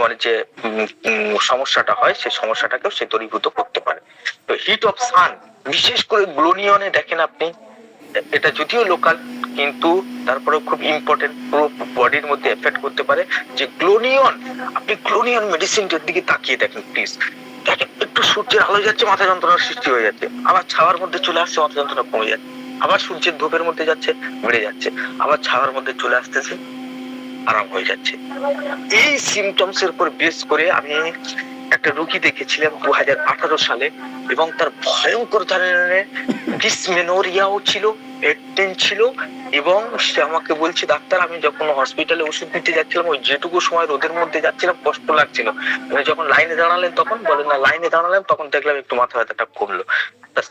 মানে যে সমস্যাটা হয়, সেই সমস্যাটাকেও সে দূরীভূত করতে পারে। তো হিট অফ সান, বিশেষ করে গ্লোনিয়নে দেখেন আপনি, এটা যদিও লোকাল কিন্তু তারপরে খুব ইম্পর্টেন্ট, পুরো বডির মধ্যে এফেক্ট করতে পারে। যে গ্লোনিয়ন, আপনি গ্লোনিয়ন মেডিসিনটার দিকে তাকিয়ে দেখেন প্লিজ, দেখেন একটু সূর্যের আলো যাচ্ছে মাথা যন্ত্রণার সৃষ্টি হয়ে যাচ্ছে, আবার ছাওয়ার মধ্যে চলে আসছে মাথা যন্ত্রণা কমে যাচ্ছে, আবার সূর্যের ধূপের মধ্যে যাচ্ছে বেড়ে যাচ্ছে, আবার ছাওয়ার মধ্যে চলে আসতেছে আরাম হয়ে যাচ্ছে। এই সিমটমস এর উপর বেস করে আমি একটা রোগী দেখেছিলাম 2018 সালে, এবং তার ভয়ঙ্কর ধরনের ডিসমেনোরিয়াও ছিল, পেটেন ছিল, এবং সে আমাকে বলছে ডাক্তার আমি যখন হসপিটালে ওষুধ নিতে যাচ্ছিলাম, ওই যেটুকু সময় রোদের মধ্যে যাচ্ছিলাম কষ্ট লাগছিল, যখন লাইনে দাঁড়ালেন তখন বলেন না, লাইনে দাঁড়ালাম তখন দেখলাম একটু মাথা ব্যথাটা কমলো,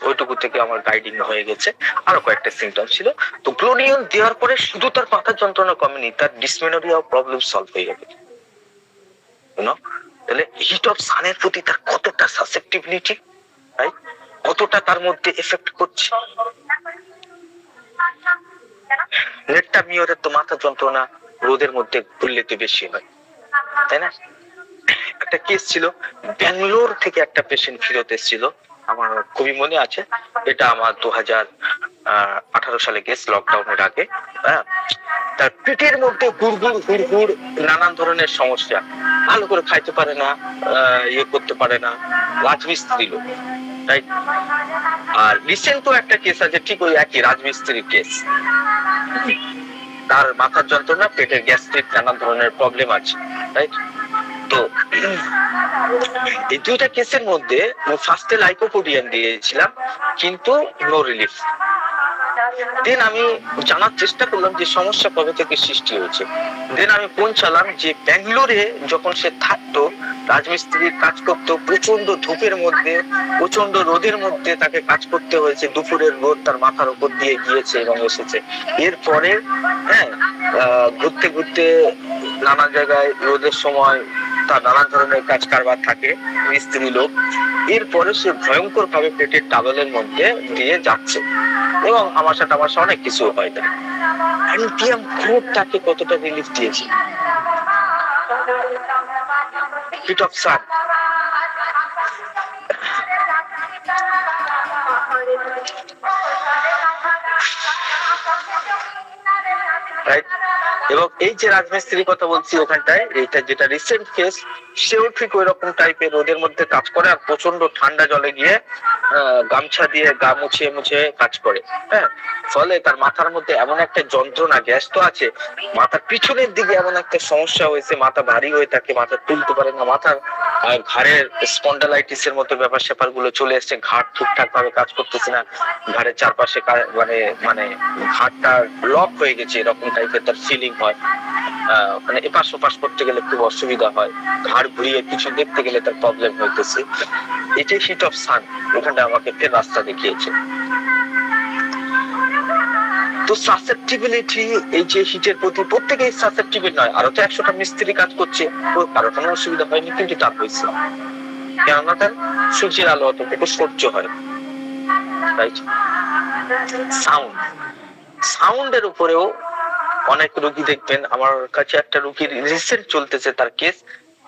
ওইটুকু থেকে আমার গাইডিং হয়ে গেছে। আরো কয়েকটা সিমটম ছিল। তো গ্লোনিয়ন দেওয়ার পরে শুধু তার মাথার যন্ত্রণা কমেনি, তার ডিসমেনোরিয়া প্রবলেম সলভ হয়ে গেছে। তাহলে হিট অফ সানের প্রতি তার কতটা সাসেপ্টিবিলিটি, কতটা তার মধ্যে এফেক্ট করছে। নেট্টামিওরের তো মাথা যন্ত্রণা রোদের মধ্যে ঘুরলে তো বেশি হয়, তাই না? একটা কেস ছিল, ব্যাঙ্গালোর থেকে একটা পেশেন্ট ফিরত এসেছিল, আমার খুবই মনে আছে, এটা আমার 2018 সালে কেস, লকডাউনের আগে। তার পেটের মধ্যে হুড় নানান ধরনের সমস্যা, ভালো করে খাইতে পারে না, ইয়ে করতে পারে না, রাজমিস্ত্রি লোক, রাইট? আর রিসেন্ট একটা কেস আছে ঠিক ওই একই রাজমিস্ত্রির কেস, তার মাথার যন্ত্রণা, পেটের গ্যাস্ট্রিক, নানান ধরনের প্রবলেম আছে, রাইট? তো এই দুইটা কেসের মধ্যে ফার্স্টে লাইকোপোডিয়াম দিয়েছিলাম কিন্তু নো রিলিফ, দেন আমি জানার চেষ্টা করলাম যে সমস্যা কবে থেকে সৃষ্টি হয়েছে। দেন আমি পৌঁছালাম যে ব্যাঙ্গালোরে যখন সে থাকতো, রাজমিস্ত্রির কাজ করতো, প্রচন্ড ধূপের মধ্যে, প্রচন্ড রোদের মধ্যে তাকে কাজ করতে হয়েছে, দুপুরের রোদ তার মাথার উপর দিয়ে গিয়েছে এবং এসেছে। এরপরে হ্যাঁ ঘুরতে ঘুরতে নানা জায়গায় রোদের সময় তার নানা ধরনের কাজ কারবার থাকে, মিস্ত্রি লোক। এরপরে সে ভয়ঙ্কর ভাবে পেটের টাওয়েলের মধ্যে দিয়ে যাচ্ছে এবং আমার সাথে অনেক কিছু হয়। অ্যান্টিয়াম গ্রুপ তাকে কতটা রিলিফ দিয়েছে। Heat of sun, right. এবং এই যে রাজমিস্ত্রির কথা বলছি ওখানটায়, এটা যেটা রিসেন্ট কেস, সেও ঠিক ওই রকম টাইপের রোদের মধ্যে কাজ করে আর প্রচন্ড ঠান্ডা জলে গিয়ে গামছা দিয়ে গা মুছিয়ে মুছিয়ে কাজ করে। হ্যাঁ, ফলে তার মাথার মধ্যে এমন একটা যন্ত্রণা, গ্যাস তো আছে, মাথার পিছনের দিকে এমন একটা সমস্যা হয়েছে, মাথা ভারী হয়ে থাকে, মাথা তুলতে পারে না, মাথার ঘাড়ের স্পন্ডালাইটিস এর মতো ব্যাপার স্যাপার গুলো চলে এসছে, ঘাড় ঠিকঠাক ভাবে কাজ করতেছে না, ঘাড়ের চারপাশে মানে মানে ঘাড়টা লক হয়ে গেছে, এরকম টাইপের তার ফিলিং হয়। মানে এপাশ ওপাশ করতে গেলে খুব অসুবিধা হয়, ঘাড় ঘুরিয়ে কিছু দেখতে গেলে তার প্রবলেম হইতেছে। এটাই হিট অফ সান, ওখানটা আমাকে ফের রাস্তা দেখিয়েছে। তো সাসেপ্টিবিলিটি, এই যে হিটের প্রতি প্রত্যেকেই সাসেপ্টিবল নয়, আরো তো 100টা মিস্ত্রি কাজ করছে, কারো কোনো অসুবিধা হয়নি, কিন্তু তার হয়েছে কেননা তার সূর্যের আলো অতটুকু সহ্য হয়। রাইট। সাউন্ড, সাউন্ডের উপরেও অনেক রোগী দেখবেন, আমার কাছে একটা রোগীর রিসেন্ট চলতেছে তার কেস,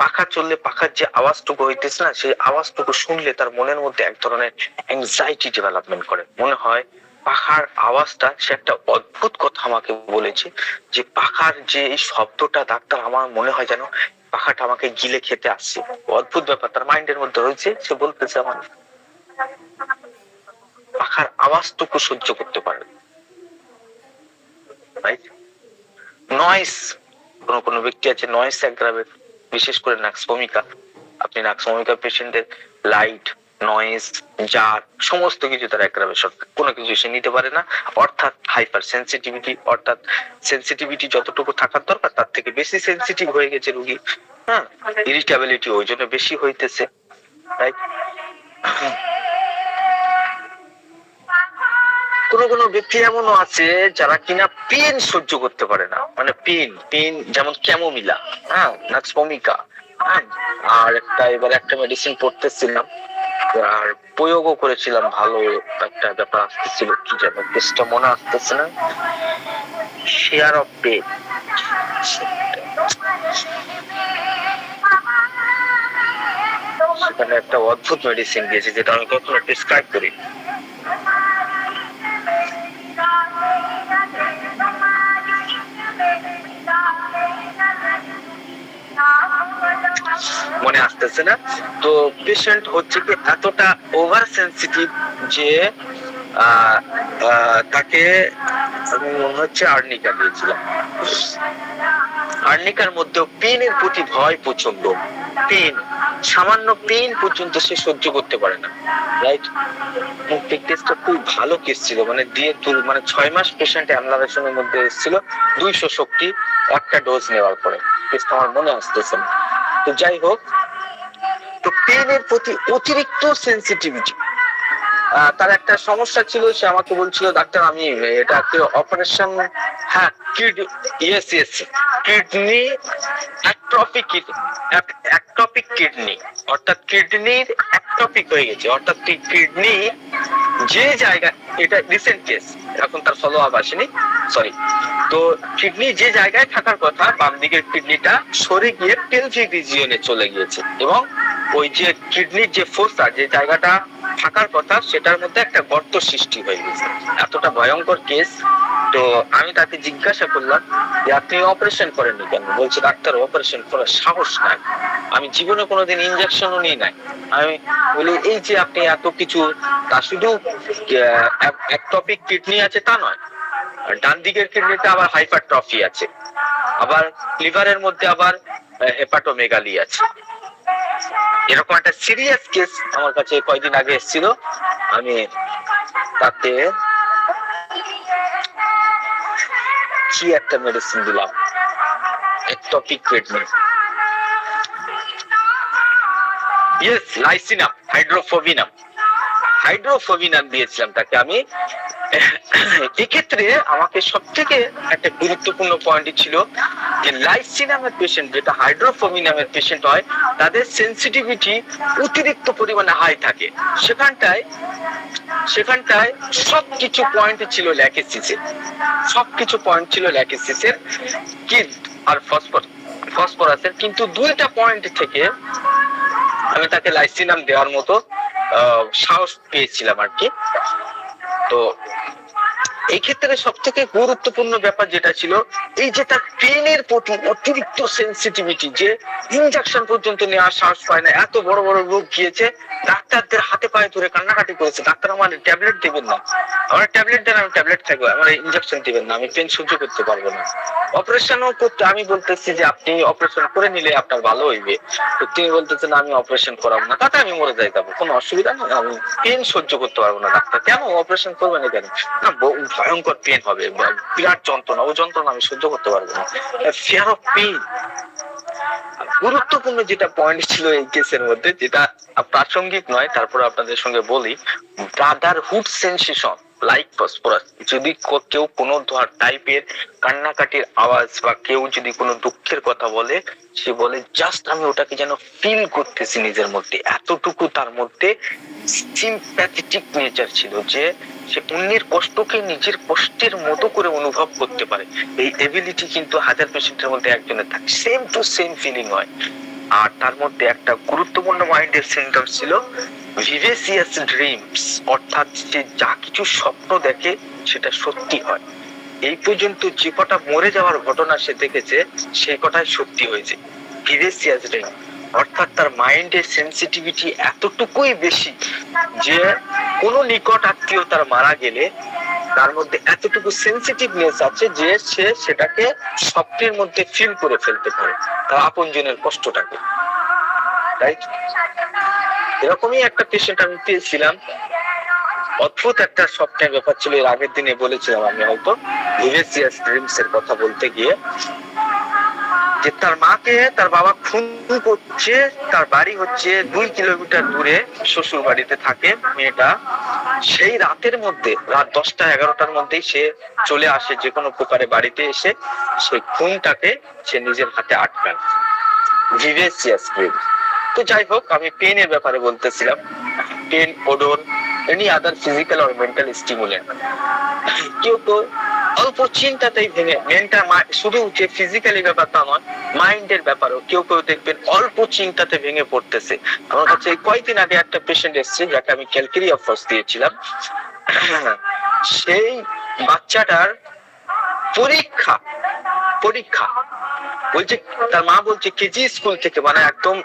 পাখা চললে পাখার যে আওয়াজটুকু হইতেছে না, সেই আওয়াজটুকু শুনলে তার মনের মধ্যে এক ধরনের অ্যাংজাইটি ডেভেলপমেন্ট করে। মনে হয় পাখার আওয়াজটা, সে একটা অদ্ভুত কথা আমাকে বলেছে যে পাখার যে এই শব্দটা ডাক্তার, আমার মনে হয় যেন পাখাটা আমাকে গিলে খেতে আসছে। অদ্ভুত ব্যাপার তার মাইন্ডের মধ্যে রয়েছে, সে বলতেছে আমার পাখার আওয়াজটুকু সহ্য করতে পারে। রাইট। নয়েস, কোন ব্যক্তি আছে নয়েস অ্যাগ্রাভেট, বিশেষ করে নাক্সভূমিকা। আপনি নাক্সভূমিকা পেশেন্টের লাইট, নয়েস, জার সমস্ত কিছু তার অ্যাগ্রাভেশন, কোনো কিছু সে নিতে পারে না, অর্থাৎ হাইপার সেন্সিটিভিটি, অর্থাৎ সেন্সিটিভিটি যতটুকু থাকার দরকার তার থেকে বেশি সেন্সিটিভ হয়ে গেছে রোগী। হ্যাঁ, ইরিটেবিলিটি ওই জন্য বেশি হইতেছে। রাইট। কোন ব্যক্তি এমনও আছে যারা কিনা পেন সহ্য করতে পারে না, মানে পেন যেমন ক্যামোমিলা, হ্যাঁ, নাক্সভূমিকা, হ্যাঁ। আর এবার একটা মেডিসিন পড়তেছিলাম আর প্রয়োগও করেছিলাম, ভালো একটা ব্যাপার আসতেছিল, কি যেন বেশটা মনে আসতেছে না, শেয়ার অফ পেন। সেখানে একটা অদ্ভুত মেডিসিন দিয়েছে যেটা আমি কখনো প্রেসক্রাইব করি। মনে আসতেছে না। তো পেশেন্ট হচ্ছে কি এতটা ওভার সেন্সিটিভ যে তাকে আমি মনে হচ্ছে আর্নিকা দিয়েছিলাম। আর্নিকার মধ্যেও পেনের প্রতি ভয় প্রচন্ড, পেন, সামান্য পেন পর্যন্ত সে সহ্য করতে পারে না। রাইট। কেসটা খুব ভালো কেস ছিল, মানে মানে 6 মাস পেশেন্ট অ্যামলারেশনের মধ্যে এসেছিল, 200 শক্তি একটা ডোজ নেওয়ার পরে। কেসটা আমার মনে আসতেছে না। তো যাই হোক, তো পেনের প্রতি অতিরিক্ত সেন্সিটিভিটি, তার একটা সমস্যা ছিল, সে আমাকে বলছিল ডাক্তার আমি এটা অপারেশন, হ্যাঁ কিডনি অ্যাক্টপিক কিডনি, অর্থাৎ কিডনির অ্যাক্টপিক হয়ে গেছে, অর্থাৎ কিডনি যে জায়গা, এটা রিসেন্ট কেস, এখন তার ফলো আপ আসেনি, সরি। তো কিডনি যে জায়গায় থাকার কথা, বাম দিকের কিডনিটা সরে গিয়ে পেলভিক রিজিয়নে চলে গিয়েছে এবং ওই যে কিডনির যে ফোসা, যে জায়গাটা থাকার কথা, সেটার মধ্যে একটা গর্ত সৃষ্টি হয়ে গেছে। এতটা ভয়ঙ্কর কেস। তো আমি তাকে জিজ্ঞাসা করলাম যে আপনি অপারেশন করেননি কেন? বলছে ডাক্তার অপারেশন করার সাহস নাই, আমি জীবনে কোনোদিন ইনজেকশনও নিই নাই। আমি বলি এই যে আপনি এত কিছু, তা শুধু অ্যাক্টপিক কিডনি আছে তা নয়, ডান দিকের কিডনিতে আবার হাইপারট্রফি আছে, আবার লিভারের মধ্যে আবার হেপাটোমেগালি আছে। এরকম একটা সিরিয়াস কেস আমার কাছে কয়েকদিন আগে এসেছিল। আমি তাতে কি একটা মেডিসিন দিলাম, টপিক প্রেগনেন্ট, ইয়েস লাইসিনাম, হাইড্রোফোবিনাম দিয়েছিলাম তাকে আমি। এক্ষেত্রে আমাকে সব থেকে একটা গুরুত্বপূর্ণ পয়েন্ট ছিল যে লাইসিনামের পেশেন্ট, যেটা হাইড্রোফোবিনামের পেশেন্ট হয়, তাদের সেন্সিটিভিটি অতিরিক্ত পরিমাণে হাই থাকে। সেখানটায় সবকিছু পয়েন্ট ছিল ল্যাকেসিসের, কি আর ফসফরাসের, কিন্তু দুইটা পয়েন্ট থেকে আমি তাকে লাইসিনাম দেওয়ার মতো সাহস পেয়েছিলাম আর কি। তো এই ক্ষেত্রে সব থেকে গুরুত্বপূর্ণ ব্যাপার যেটা ছিল, এই যে তার পেনের প্রতি অতিরিক্ত সেন্সিটিভিটি, যে ইনজেকশন পর্যন্ত নেওয়ার সাহস পায় না, এত বড় বড় রোগ গিয়েছে, ডাক্তারদের হাতে পায়ে ধরে কান্নাকাটি করেছে, ডাক্তার আমার ট্যাবলেট দেবেন না, আমার ট্যাবলেট দেন, আমি ট্যাবলেট খাবো, আমার ইনজেকশন দিবেন না, আমি পেন সহ্য করতে পারবো না। অপারেশনও করতে আমি বলতেছি যে আপনি অপারেশন করে নিলে আপনার ভালো হইবে, তো তিনি বলতেছেন আমি অপারেশন করাবো না, তাতে আমি মরে যাই, যাবো, কোনো অসুবিধা নেই, আমি পেন সহ্য করতে পারবো না। ডাক্তার কেন অপারেশন করবে না কেন? না, ভয়ঙ্কর পেন হবে, বিরাট যন্ত্রণা, ও যন্ত্রণা আমি সহ্য করতে পারবো না, ফিয়ার অফ পেইন। গুরুত্বপূর্ণ যেটা পয়েন্ট ছিল এই কেসের মধ্যে, যেটা প্রাসঙ্গিক নয়, তারপরে আপনাদের সঙ্গে বলি, ব্রাদারহুড সেন্সেশন লাইক ফসফরাস। যদি কেউ কোনো টাইপের কান্নাকাটির আওয়াজ বা কেউ যদি কোনো দুঃখের কথা বলে, সে বলে জাস্ট আমি ওটাকে যেন ফিল করতেছি নিজের মধ্যে, এতটুকু তার মধ্যে সিম্প্যাথেটিক নেচার ছিল, যে সে অন্যের কষ্টকে নিজের কষ্টের মতো করে অনুভব করতে পারে। এই এবিলিটি কিন্তু 1000 পেশেন্টের মধ্যে একজনের থাকে, সেম টু সেম ফিলিং হয়। আর তার মধ্যে একটা গুরুত্বপূর্ণ মাইন্ডের সিম্পটম ছিল ভিভেসিয়াস ড্রিমস, অর্থাৎ সে যা কিছু স্বপ্ন দেখে সেটা সত্যি হয়। এই পর্যন্ত যে কটা মরে যাওয়ার ঘটনা সে দেখেছে, সেই কটাই সত্যি হয়েছে। ভিভেসিয়াস ড্রিম অর্থাৎ তার মাইন্ডের সেন্সিটিভিটি এতটুকুই বেশি যে কোনো নিকট আত্মীয় তার মারা গেলে তার মধ্যে এতটুকু সেন্সিটিভনেস আছে যে সে সেটাকে স্বপ্নের মধ্যে ফিল করে ফেলতে পারে, তার আপনজনের কষ্টটাকে। রাইট, এরকমই একটা পেশেন্ট আমি পেয়েছিলাম, অদ্ভুত একটা স্বপ্নের ব্যাপার ছিল। এর আগের দিনে বলেছিলাম আমি হয়তো ভিভেসিয়াস ড্রিমস এর কথা বলতে গিয়ে, যে তার মাকে তার বাবা খুন করছে, তার বাড়ি হচ্ছে 2 কিলোমিটার দূরে, শ্বশুর বাড়িতে থাকে মেয়েটা। সেই রাতের মধ্যে, রাত 10টা-11টার মধ্যেই সে চলে আসে যে কোনো প্রকারে বাড়িতে, এসে সেই খুনটাকে সে নিজের হাতে আটকায়। Vivacious dream. তো যাই হোক, আমি পেনের ব্যাপারে বলতেছিলাম, pain, odour, any other physical or mental stimulant. কেউ তো অল্প চিন্তাতেই ভেঙে, মেনটা শুধু যে ফিজিক্যালি ব্যাপারটা নয়, মাইন্ডের ব্যাপারও কেউ কেউ দেখবেন অল্প চিন্তাতে ভেঙে পড়তেছে। আমার কাছে কয়েকদিন আগে একটা পেশেন্ট এসেছে, যাকে আমি ক্যালকেরিয়া ফর্স দিয়েছিলাম। সেই বাচ্চাটার পরীক্ষা বলছে, তার মা বলছে কেজি স্কুল থেকে, মানে একদম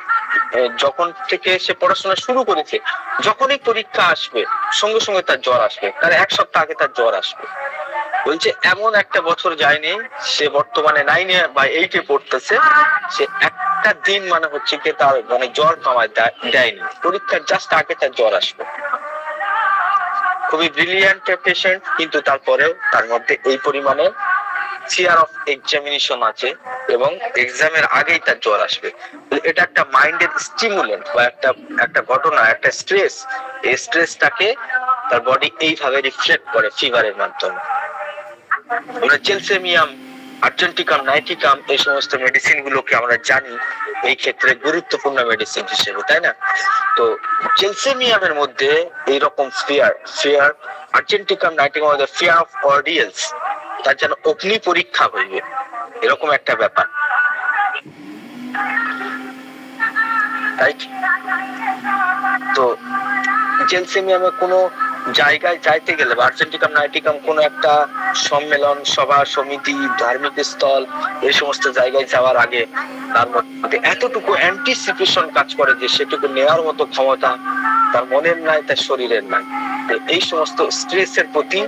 যখন থেকে সে পড়াশোনা শুরু করেছে, যখনই পরীক্ষা আসবে সঙ্গে সঙ্গে তার জ্বর আসবে, তার 1 সপ্তাহ আগে তার জ্বর আসবে। বলছে এমন একটা বছর যায়নি, সে বর্তমানে 9 বা 8 পড়তেছে, সে একটা দিন মানে হচ্ছে কি তার মানে জ্বর কমায় দেয়নি, পরীক্ষার জাস্ট আগে তার জ্বর আসবে। খুবই ব্রিলিয়ান্ট পেশেন্ট, কিন্তু তারপরেও তার মধ্যে এই পরিমাণে ফিয়ার অফ এক্সামিনেশন আছে এবং এক্সামের আগেই তার জ্বর আসবে। এটা একটা মাইন্ডের স্টিমুলেন্ট বা একটা ঘটনা, একটা স্ট্রেস। এই স্ট্রেসটাকে তার বডি এইভাবে রিফ্লেক্ট করে ফিভারের মাধ্যমে। আমরা জেলসেমিয়াম, আর্জেন্টিকাম, নাইটিকাম, এই সমস্ত মেডিসিন গুলোকে আমরা জানি এই ক্ষেত্রে গুরুত্বপূর্ণ মেডিসিন হিসেবে, তাই না? তো জেলসেমিয়ামের মধ্যে এইরকম ফিয়ার, আর্জেন্টিকাম, নাইটিকাম ফিয়ার অফ অর্ডিয়েলস, তার যেন অগ্নি পরীক্ষা হইবে, এরকম একটা ব্যাপার। তো জেলসেমিয়ামে কোনো জায়গায় যাইতে গেলে বা আর্জেন্টিকাম, নাইটিকাম কোনো একটা সম্মেলন, সভা, সমিতি, ধার্মিক স্থল, এই সমস্ত জায়গায় যাওয়ার আগে তার মধ্যে এতটুকু অ্যান্টিসিপেশন কাজ করে যে সেটুকু নেওয়ার মতো ক্ষমতা তার মনের নাই, তার শরীরের নাই। সাথে এই সমস্ত স্ট্রেসের প্রতি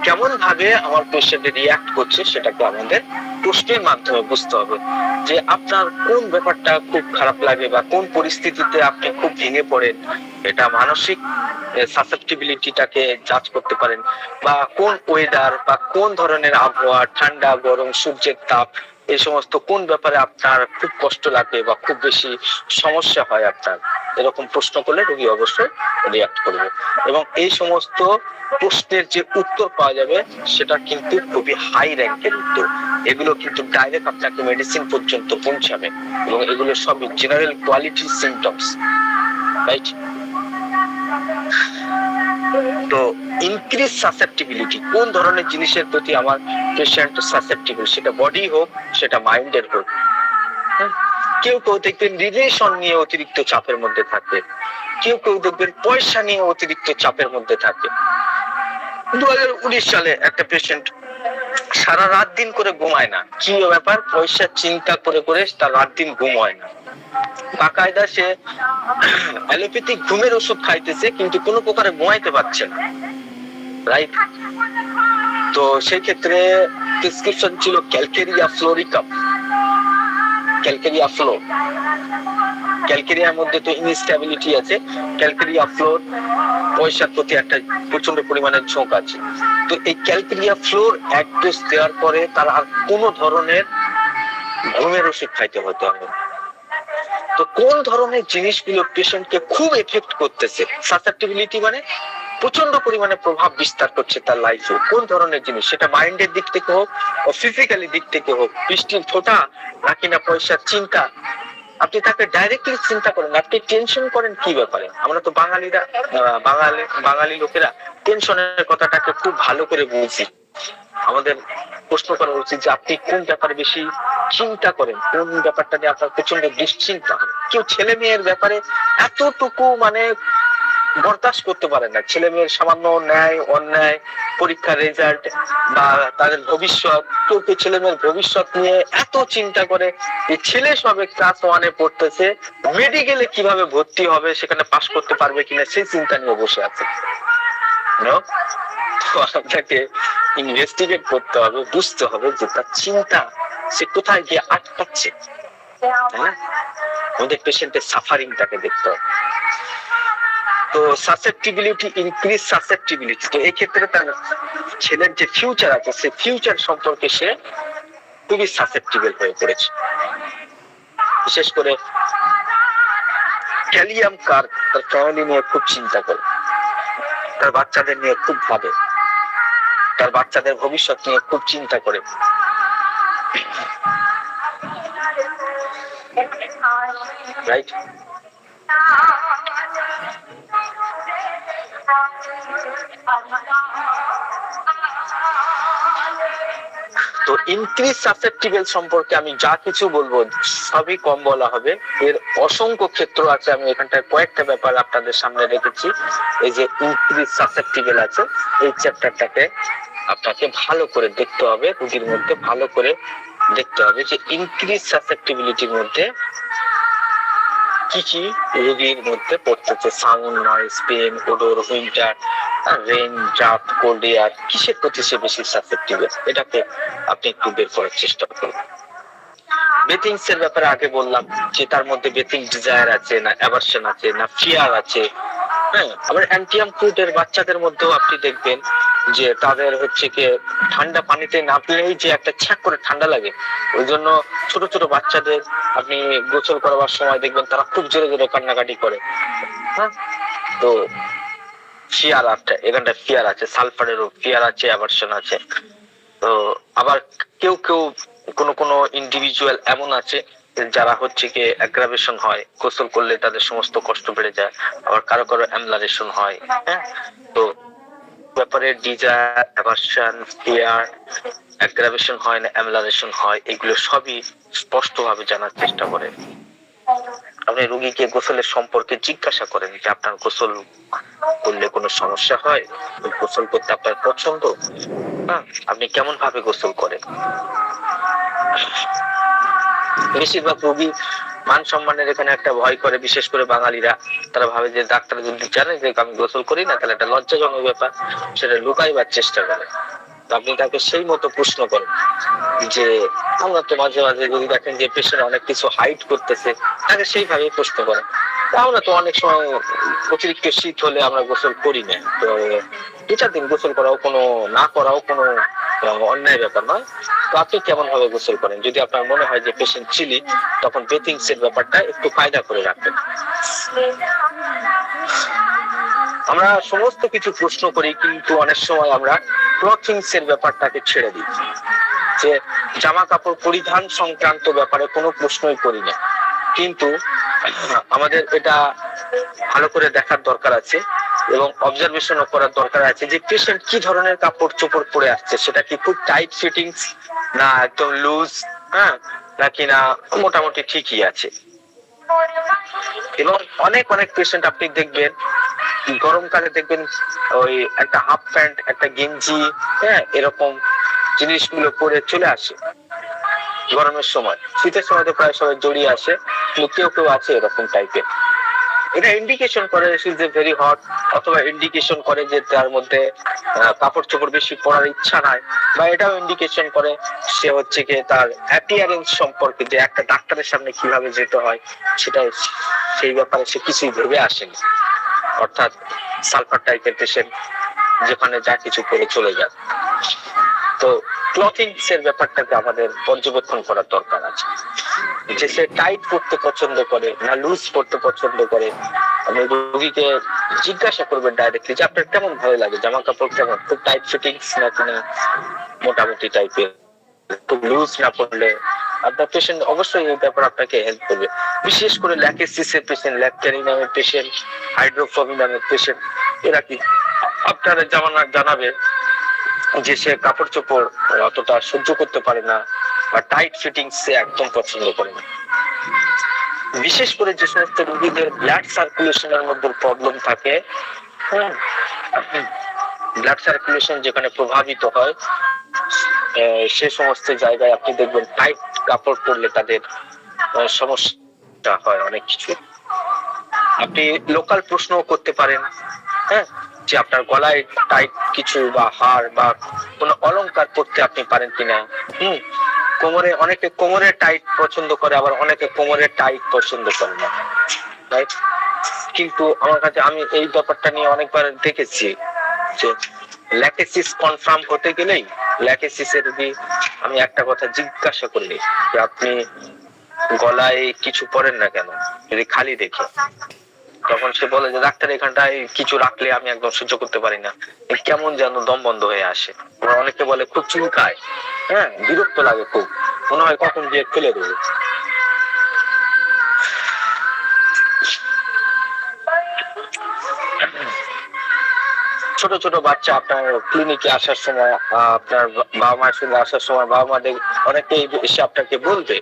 কেমন ভাবে আমার পেশেন্ট রিয়াক্ট করছে সেটাকে আমাদের প্রশ্নের মাধ্যমে বুঝতে হবে যে আপনার কোন ব্যাপারটা খুব খারাপ লাগে বা কোন পরিস্থিতিতে আপনি খুব ভেঙে পড়েন, এটা মানসিক সাসেপ্টিবিলিটিটাকে জাজ করতে পারেন, বা কোন ওয়েদার বা কোন ধরনের আবহাওয়া, ঠান্ডা গরম সূর্যের তাপ, এই সমস্ত কোন ব্যাপারে আপনার খুব কষ্ট লাগে বা খুব বেশি সমস্যা হয় আপনার, এরকম প্রশ্ন করলে রোগী অবশ্যই রিয়াক্ট করবে। এবং এই সমস্ত প্রশ্নের যে উত্তর পাওয়া যাবে সেটা কিন্তু খুবই হাই র্যাঙ্কের উত্তর, এগুলো কিন্তু ডাইরেক্ট আপনাকে মেডিসিন পর্যন্ত পৌঁছাবে এবং এগুলো সবই জেনারেল কোয়ালিটি সিমটমস, রাইট? তো ইনক্রিজ সাসেপ্টিবিলিটি, কোন ধরনের জিনিসের প্রতি আমার পেশেন্ট সাসেপ্টিবল, সেটা বডি হোক সেটা মাইন্ডের হোক। কেউ কেউ দেখবেন রিলেশন নিয়ে অতিরিক্ত চাপের মধ্যে থাকে, কেউ কেউ দেখবেন পয়সা নিয়ে অতিরিক্ত চাপের মধ্যে থাকে। 2019 সালে একটা পেশেন্ট সারা রাত দিন করে ঘুমায় না, কি ব্যাপার, পয়সা চিন্তা করে করে তার রাত দিন ঘুম হয় না, বাকায়দা সে অ্যালোপ্যাথিক ঘুমের ওষুধ খাইতেছে কিন্তু কোনো প্রকারে ঘুমাইতে পারছে না, রাইট? তো সেই ক্ষেত্রে প্রেসক্রিপশন ছিল ক্যালকেরিয়া ফ্লোরিকাম, ক্যালকেরিয়া ফ্লোর। ক্যালকেরিয়ার মধ্যে তো ইনস্টেবিলিটি আছে, ক্যালকেরিয়া ফ্লোর পয়সার প্রতি একটা প্রচন্ড পরিমাণের ঝোঁক আছে। তো এই ক্যালকেরিয়া ফ্লোর এক ডোজ দেওয়ার পরে তার আর কোনো ধরনের ঘুমের ওষুধ খাইতে হতে হবে। তো কোন ধরনের জিনিসগুলো পেশেন্টকে খুব এফেক্ট করতেছে, সাসেপ্টিবিলিটি মানে প্রচন্ড পরিমাণে প্রভাব বিস্তার করছে তার লাইফে, কোন ধরনের জিনিস, সেটা মাইন্ডের দিক থেকে হোক ও ফিজিক্যালি দিক থেকে হোক, বৃষ্টির ফোঁটা নাকি না পয়সার চিন্তা। আপনি তাকে ডাইরেক্টলি চিন্তা করেন, আপনি টেনশন করেন কি ব্যাপারে। আমরা তো বাঙালি লোকেরা টেনশনের কথাটাকে খুব ভালো করে বুঝি। আমাদের প্রশ্ন করা উচিত যে আপনি কোন ব্যাপারে বেশি চিন্তা করেন, কোন ব্যাপারটা নিয়ে আপনার প্রচন্ড দুশ্চিন্তা হয়। কেউ ছেলে মেয়ের ব্যাপারে এতটুকু মানে বরদাস্ত করতে পারে না, ছেলে মেয়ের সামান্য ন্যায় অন্যায়, পরীক্ষার রেজাল্ট বা তাদের ভবিষ্যৎ, কেউ কেউ ছেলে মেয়ের ভবিষ্যৎ নিয়ে এত চিন্তা করে যে ছেলে সবে ক্লাস 1-এ পড়তেছে, মেডিকেলে কিভাবে ভর্তি হবে, সেখানে পাস করতে পারবে কিনা, সেই চিন্তা নিয়ে বসে আছে। আপনাকে ইনভেস্টিগেট করতে হবে, বুঝতে হবে যে তার চিন্তা সে কোথায় গিয়ে আটকাচ্ছে। আমাদের পেশেন্টের সাফারিংটাকে দেখতে হবে। তো সাসেপ্টিবিলিটি, ইনক্রিজ সাসেপ্টিবিলিটি, তো এই ক্ষেত্রে তার ছেলের যে ফিউচার আছে সেই ফিউচার সম্পর্কে সে খুবই সাসেপ্টিবল হয়ে পড়েছে। বিশেষ করে ক্যালিয়াম কার তার ফ্যামিলি নিয়ে খুব চিন্তা করে, তার বাচ্চাদের নিয়ে খুব ভাবে, তার বাচ্চাদের ভবিষ্যৎ নিয়ে খুব চিন্তা করে। রাইট? তো ইনক্রিজ সাসেপ্টিবল সম্পর্কে আমি যা কিছু বলবো সবই কম বলা হবে, এর অসংখ্য ক্ষেত্র আছে। আমি এখানটায় কয়েকটা ব্যাপার আপনাদের সামনে রেখেছি। এই যে ইনক্রিজ সাসেপ্টিবল আছে, এই চ্যাপ্টারটাকে আপনাকে ভালো করে দেখতে হবে, রোগীর মধ্যে ভালো করে দেখতে হবে যে ইনক্রিজ সাসেপ্টিবিলিটির মধ্যে কি কি রোগীর মধ্যে পড়তেছে। Sound, noise, pain, odour, winter, rain, draft, cold air, কিসের প্রতি সে বেশি সাসেপ্টিবল, এটাকে আপনি একটু বের করার চেষ্টা করুন। বেথিংস এর ব্যাপারে আগে বললাম যে তার মধ্যে বেথিং ডিজায়ার আছে না অ্যাভারশন আছে না ফিয়ার আছে। হ্যাঁ, আবার অ্যান্টিয়াম ফ্লুইডের বাচ্চাদের মধ্যেও আপনি দেখবেন যে তাদের হচ্ছে কি ঠান্ডা পানিতে নামলেই যে একটা ছ্যাক করে ঠান্ডা লাগে, ওই জন্য ছোট ছোট বাচ্চাদের আপনি গোসল করাবার সময় দেখবেন তারা খুব জোরে জোরে কান্নাকাটি করে। হ্যাঁ, তো ফিয়ার আছে, এখানটা ফিয়ার আছে, সালফারেরও ফিয়ার আছে, অ্যাভারশন আছে। তো আবার কেউ কেউ কোন ইন্ডিভিজুয়াল এমন আছে যারা হচ্ছে কি অ্যাগ্রাভেশন হয়, গোসল করলে তাদের সমস্ত কষ্ট বেড়ে যায়, আবার কারো কারো অ্যামলারেশন হয়। হ্যাঁ, তো ব্যাপারে ডিজায়ার, অ্যাভারশন, ফিয়ার, অ্যাগ্রাভেশন হয় না অ্যামলারেশন হয়, এগুলো সবই স্পষ্টভাবে জানার চেষ্টা করে। আপনি রোগীকে গোসলের সম্পর্কে জিজ্ঞাসা করেন যে আপনার গোসল করলে কোনো সমস্যা হয়, গোসল করতে আপনার পছন্দ, আপনি কেমন ভাবে গোসল করেন। বেশিরভাগ রোগী মান সম্মানের এখানে একটা ভয় করে, বিশেষ করে বাঙালিরা। তারা ভাবে যে ডাক্তার যদি জানে যে আমি গোসল করি না তাহলে একটা লজ্জাজনক ব্যাপার, সেটা লুকাইবার চেষ্টা করে। তো আপনি তাকে সেই মতো প্রশ্ন করেন যে আমরা তো মাঝে মাঝে যদি দেখেন যে পেশেন্ট অনেক কিছু হাইড করতেছে, তাকে সেইভাবে প্রশ্ন করেন। আমরা তো অনেক সময় অতিরিক্ত শীত হলে আমরা গোসল করি না, তো 2-4 দিন গোসল করাও কোনো, না করাও কোনো অন্যায় ব্যাপার নয়। তো আপনি কেমন ভাবে গোসল করেন? যদি আপনার মনে হয় যে পেশেন্ট চিলি, তখন বেথিংস এর ব্যাপারটা একটু কায়দা করে রাখবেন। আমরা সমস্ত কিছু প্রশ্ন করি, কিন্তু অনেক সময় আমরা ক্লথিংস এর ব্যাপারটাকে ছেড়ে দিই, যে জামা কাপড় পরিধান সংক্রান্ত ব্যাপারে কোনো প্রশ্নই করি না। কিন্তু আমাদের এটা ভালো করে দেখার দরকার আছে এবং অবজারভেশনও করার দরকার আছে যে পেশেন্ট কি ধরনের কাপড় চোপড় পরে আসছে, সেটা কি খুব টাইট ফিটিংস, না একদম লুজ, নাকি না মোটামুটি ঠিকই আছে। এবং অনেক অনেক পেশেন্ট আপনি দেখবেন গরমকালে দেখবেন ওই একটা হাফ প্যান্ট, একটা গেঞ্জি, এরকম জিনিসগুলো পরে চলে আসে গরমের সময়। শীতের সময় তো প্রায় সবাই জড়িয়ে আসে, কিন্তু কেউ কেউ আছে এরকম টাইপের। এটা ইন্ডিকেশন করে সে যে ভেরি হট, অথবা ইন্ডিকেশন করে যে তার মধ্যে কাপড় চোপড় বেশি পরার ইচ্ছা নাই, বা এটাও ইন্ডিকেশন করে সে হচ্ছে কি তার অ্যাপিয়ারেন্স সম্পর্কে, যে একটা ডাক্তারের সামনে কিভাবে যেতে হয় সেটা, সেই ব্যাপারে সে কিছুই ভেবে আসেনি। অর্থাৎ সালফার টাইপের পেশেন্ট, যেখানে যা কিছু করে চলে যায়। তো ক্লথিংস এর ব্যাপারটাকে আমাদের পর্যবেক্ষণ করার দরকার আছে, যে সে টাইট পড়তে পছন্দ করে না লুজ পড়তে পছন্দ করে। আপনি রোগীকে জিজ্ঞাসা করবেন ডাইরেক্টলি যে আপনার কেমন ভালো লাগে, জামা কাপড় কেমন, খুব টাইট ফিটিংস নাকি না মোটামুটি টাইপের। খুব লুজ না পড়লে আপনার পেশেন্ট অবশ্যই এই ব্যাপারে আপনাকে হেল্প করবে। বিশেষ করে ল্যাকেসিস এর পেশেন্ট, ল্যাকটারি নামের পেশেন্ট, হাইড্রোফোবি নামের পেশেন্ট, এরা কি আপনারা জানাবে যে সে কাপড় চোপড় অতটা সহ্য করতে পারে না, বা টাইট ফিটিংস সে একদম পছন্দ করে না। বিশেষ করে যে সমস্ত রোগীদের ব্লাড সার্কুলেশনের মধ্যে প্রবলেম থাকে, ব্লাড সার্কুলেশন যেখানে প্রভাবিত হয়, সে সমস্ত জায়গায় আপনি দেখবেন টাইট কাপড় পরলে তাদের সমস্যা হয় অনেক কিছু। আপনি লোকাল প্রশ্নও করতে পারেন, যে আপনার গলায় টাইট কিছু বা হার বা কোনো অলংকার পরতে আপনি পারেন কিনা। কোমরে, অনেকে কোমরে টাইট পছন্দ করে, আবার অনেকে কোমরে টাইট পছন্দ করে না, রাইট? কিন্তু আমার কাছে, আমি এই ব্যাপারটা নিয়ে অনেকবার দেখেছি যে ল্যাকেসিস কনফার্ম হতে গেলেই ল্যাকেসিসের যদি আমি একটা কথা জিজ্ঞাসা করলি যে আপনি গলায় কিছু পরেন না কেন, যদি খালি দেখে, তখন সে বলে যে ডাক্তার এখানটায় কিছু রাখলে আমি একদম সহ্য করতে পারি না, কেমন যেন দম বন্ধ হয়ে আসে। অনেকে বলে খুব চুলকায়, বিরক্ত লাগে, খুব মনে হয় কখন যে ফেলে দেবে। ছোট ছোট বাচ্চা আপনার ক্লিনিকে আসার সময়, আপনার বাবা মায়ের সঙ্গে আসার সময়, বাবা মা অনেকে এসে আপনাকে বলবে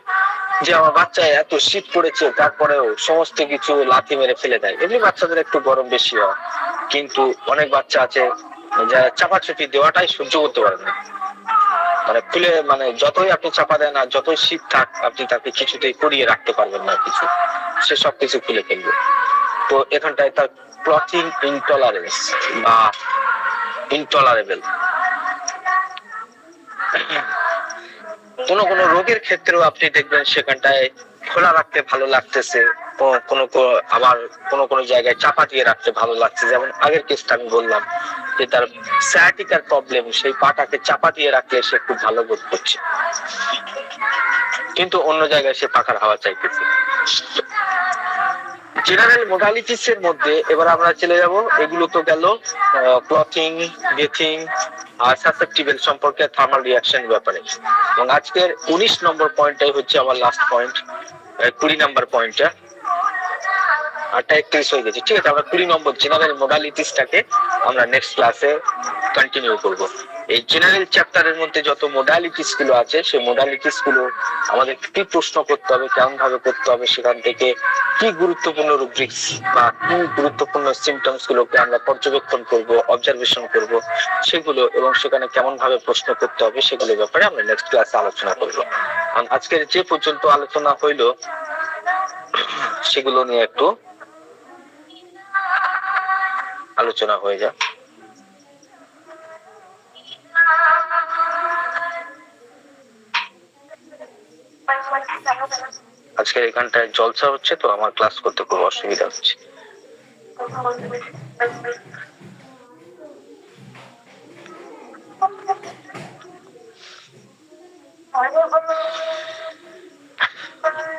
যে আমার বাচ্চা এত শীত পড়েছে তারপরেও সমস্ত কিছু লাথি মেরে ফেলে দেয়। এমনি বাচ্চাদের একটু গরম বেশি হয়, কিন্তু অনেক বাচ্চা আছে যারা চাপাচুপি দেওয়াটাই সহ্য করতে পারে না। মানে খুলে, মানে যতই আপনি চাপা দেন আর যতই শীত থাক, আপনি তাকে কিছুতেই করিয়ে রাখতে পারবেন না কিছু, সে সব কিছু খুলে ফেলবে। তো এখানটায় তার ক্লথিং ইনটলারেন্স বা ইনটলারেবল। কোনো কোনো রোগের ক্ষেত্রেও আপনি দেখবেন সেখানটায় খোলা রাখতে ভালো লাগতেছে, আবার কোনো কোনো জায়গায় চাপা দিয়ে রাখতে ভালো লাগছে। যেমন আগের কেসটা আমি বললাম যে তার সায়াটিকার প্রবলেম, সেই পাটাকে চাপা দিয়ে রাখলে সে খুব ভালো বোধ করছে, কিন্তু অন্য জায়গায় সে পাখার হাওয়া চাইতেছে। জেনারেল মোডালিটিস এর মধ্যে এবার আমরা চলে যাব, এগুলো তো গেল ক্লথিং, বেথিং আর সাসেপ্টিবল সম্পর্কে থার্মাল রিঅ্যাকশন ব্যাপারে। এবং আজকের 19 নম্বর পয়েন্টটাই হচ্ছে আমার লাস্ট পয়েন্ট। 20 নম্বর পয়েন্টটা, 31 হয়ে গেছে, ঠিক আছে। আমরা 20 নম্বর জেনারেল মোডালিটিসটাকে আমরা নেক্সট ক্লাসে কন্টিনিউ করব। এই জেনারেল চ্যাপ্টারের মধ্যে যত মোডালিটিস গুলো আছে, সেই মোডালিটিস গুলো আমাদের কি প্রশ্ন করতে হবে, কেমন ভাবে করতে হবে, সেখান থেকে কি গুরুত্বপূর্ণ রুব্রিক্স বা কি গুরুত্বপূর্ণ সিমটমস গুলোকে আমরা পর্যবেক্ষণ করব, অবজারভেশন করব সেগুলো, এবং সেখানে কেমন ভাবে প্রশ্ন করতে হবে সেগুলোর ব্যাপারে আমরা নেক্সট ক্লাসে আলোচনা করব। আজকের যে পর্যন্ত আলোচনা হইলো সেগুলো নিয়ে একটু আলোচনা হয়ে যায়। আজকে এখানটায় জলসা হচ্ছে, তো আমার ক্লাস করতে খুব অসুবিধা হচ্ছে।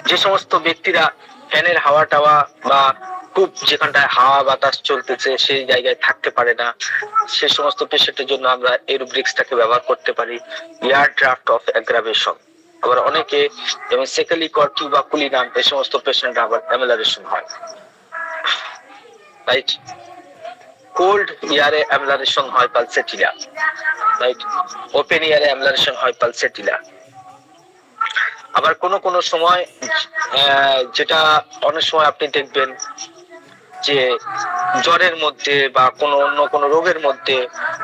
যে সমস্ত ব্যক্তিরা ফ্যানের হাওয়া টাওয়া বা খুব যেখানটায় হাওয়া বাতাস চলতেছে সেই জায়গায় থাকতে পারে না, সে সমস্ত পেশেন্টের জন্য আমরা এরোব্রিক্সটাকে ব্যবহার করতে পারি, এয়ার ড্রাফট অফ অ্যাগ্রাভেশন। আবার অনেকে যেমন সেকেলি কর্টি বা কুলিনাম, এই সমস্ত পেশেন্ট আবার অ্যামেলারেশন হয়, রাইট। কোল্ড ইয়ারে অ্যামেলারেশন হয় পালসেটিলা, রাইট। ওপেন ইয়ারে অ্যামেলারেশন হয় পালসেটিলা। আবার কোন কোন সময় যেটা অনেক সময় আপনি দেখবেন যে জ্বরের মধ্যে বা অন্য কোনো রোগের মধ্যে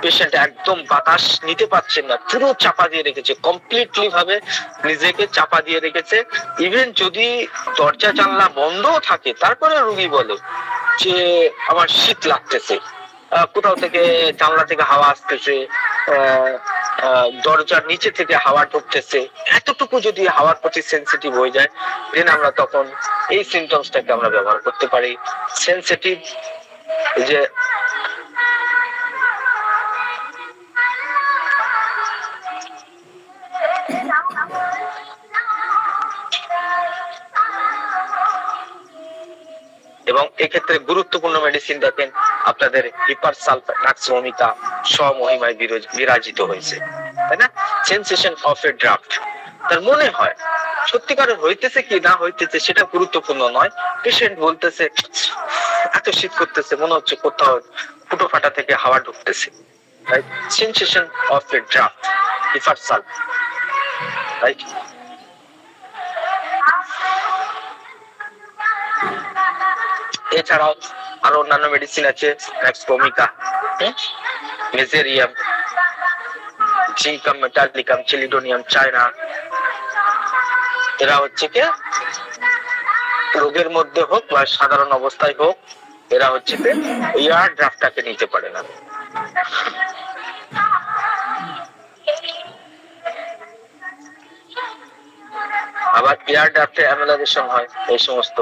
পেশেন্ট একদম বাতাস নিতে পারছেন না, পুরো চাপা দিয়ে রেখেছে, কমপ্লিটলি ভাবে নিজেকে চাপা দিয়ে রেখেছে। ইভেন যদি দরজা জানলা বন্ধও থাকে তারপরে রোগী বলে যে আমার শীত লাগতেছে, কোথাও থেকে জানলা থেকে হাওয়া আসতেছে, দরজার নিচে থেকে হাওয়া ঢুকতেছে, এতটুকু যদি হাওয়ার প্রতি সেন্সিটিভ হয়ে যায়, দেন আমরা তখন এই সিমটমসটাকে আমরা ব্যবহার করতে পারি। সেন্সিটিভ যে এবং এক্ষেত্রে গুরুত্বপূর্ণ মেডিসিন দেখেন আপনাদের হিপারসালফাক্সিমিকা স্বমহিমায় বিরাজিত হয়েছে, তাই না? সেন্সেশন অফ এ ড্রাফট, তার মনে হয় সত্যিকার হইতেছে কি না হইতেছে সেটা গুরুত্বপূর্ণ নয়, পেশেন্ট বলতেছে এত শীত করতেছে, মনে হচ্ছে কোথাও ফুটো ফাটা থেকে হাওয়া ঢুকতেছে, right. Sensation of a draft, হিপারসাল, রাইট। এছাড়াও আরো অন্যান্য মেডিসিন আছে, ম্যাক্সপোমিকা, মেজেরিয়াম, জিঙ্কাম, মেটালিকাম, চিলিডোনিয়াম, চায়না। এরা হচ্ছে কি রোগের মধ্যে হোক বা সাধারণ অবস্থায় হোক, এরা হচ্ছে কি এয়ার ড্রাফটটাকে নিতে পারে না। আবার এয়ার ড্রাফটে অ্যামেলারেশন হয়, এই সমস্ত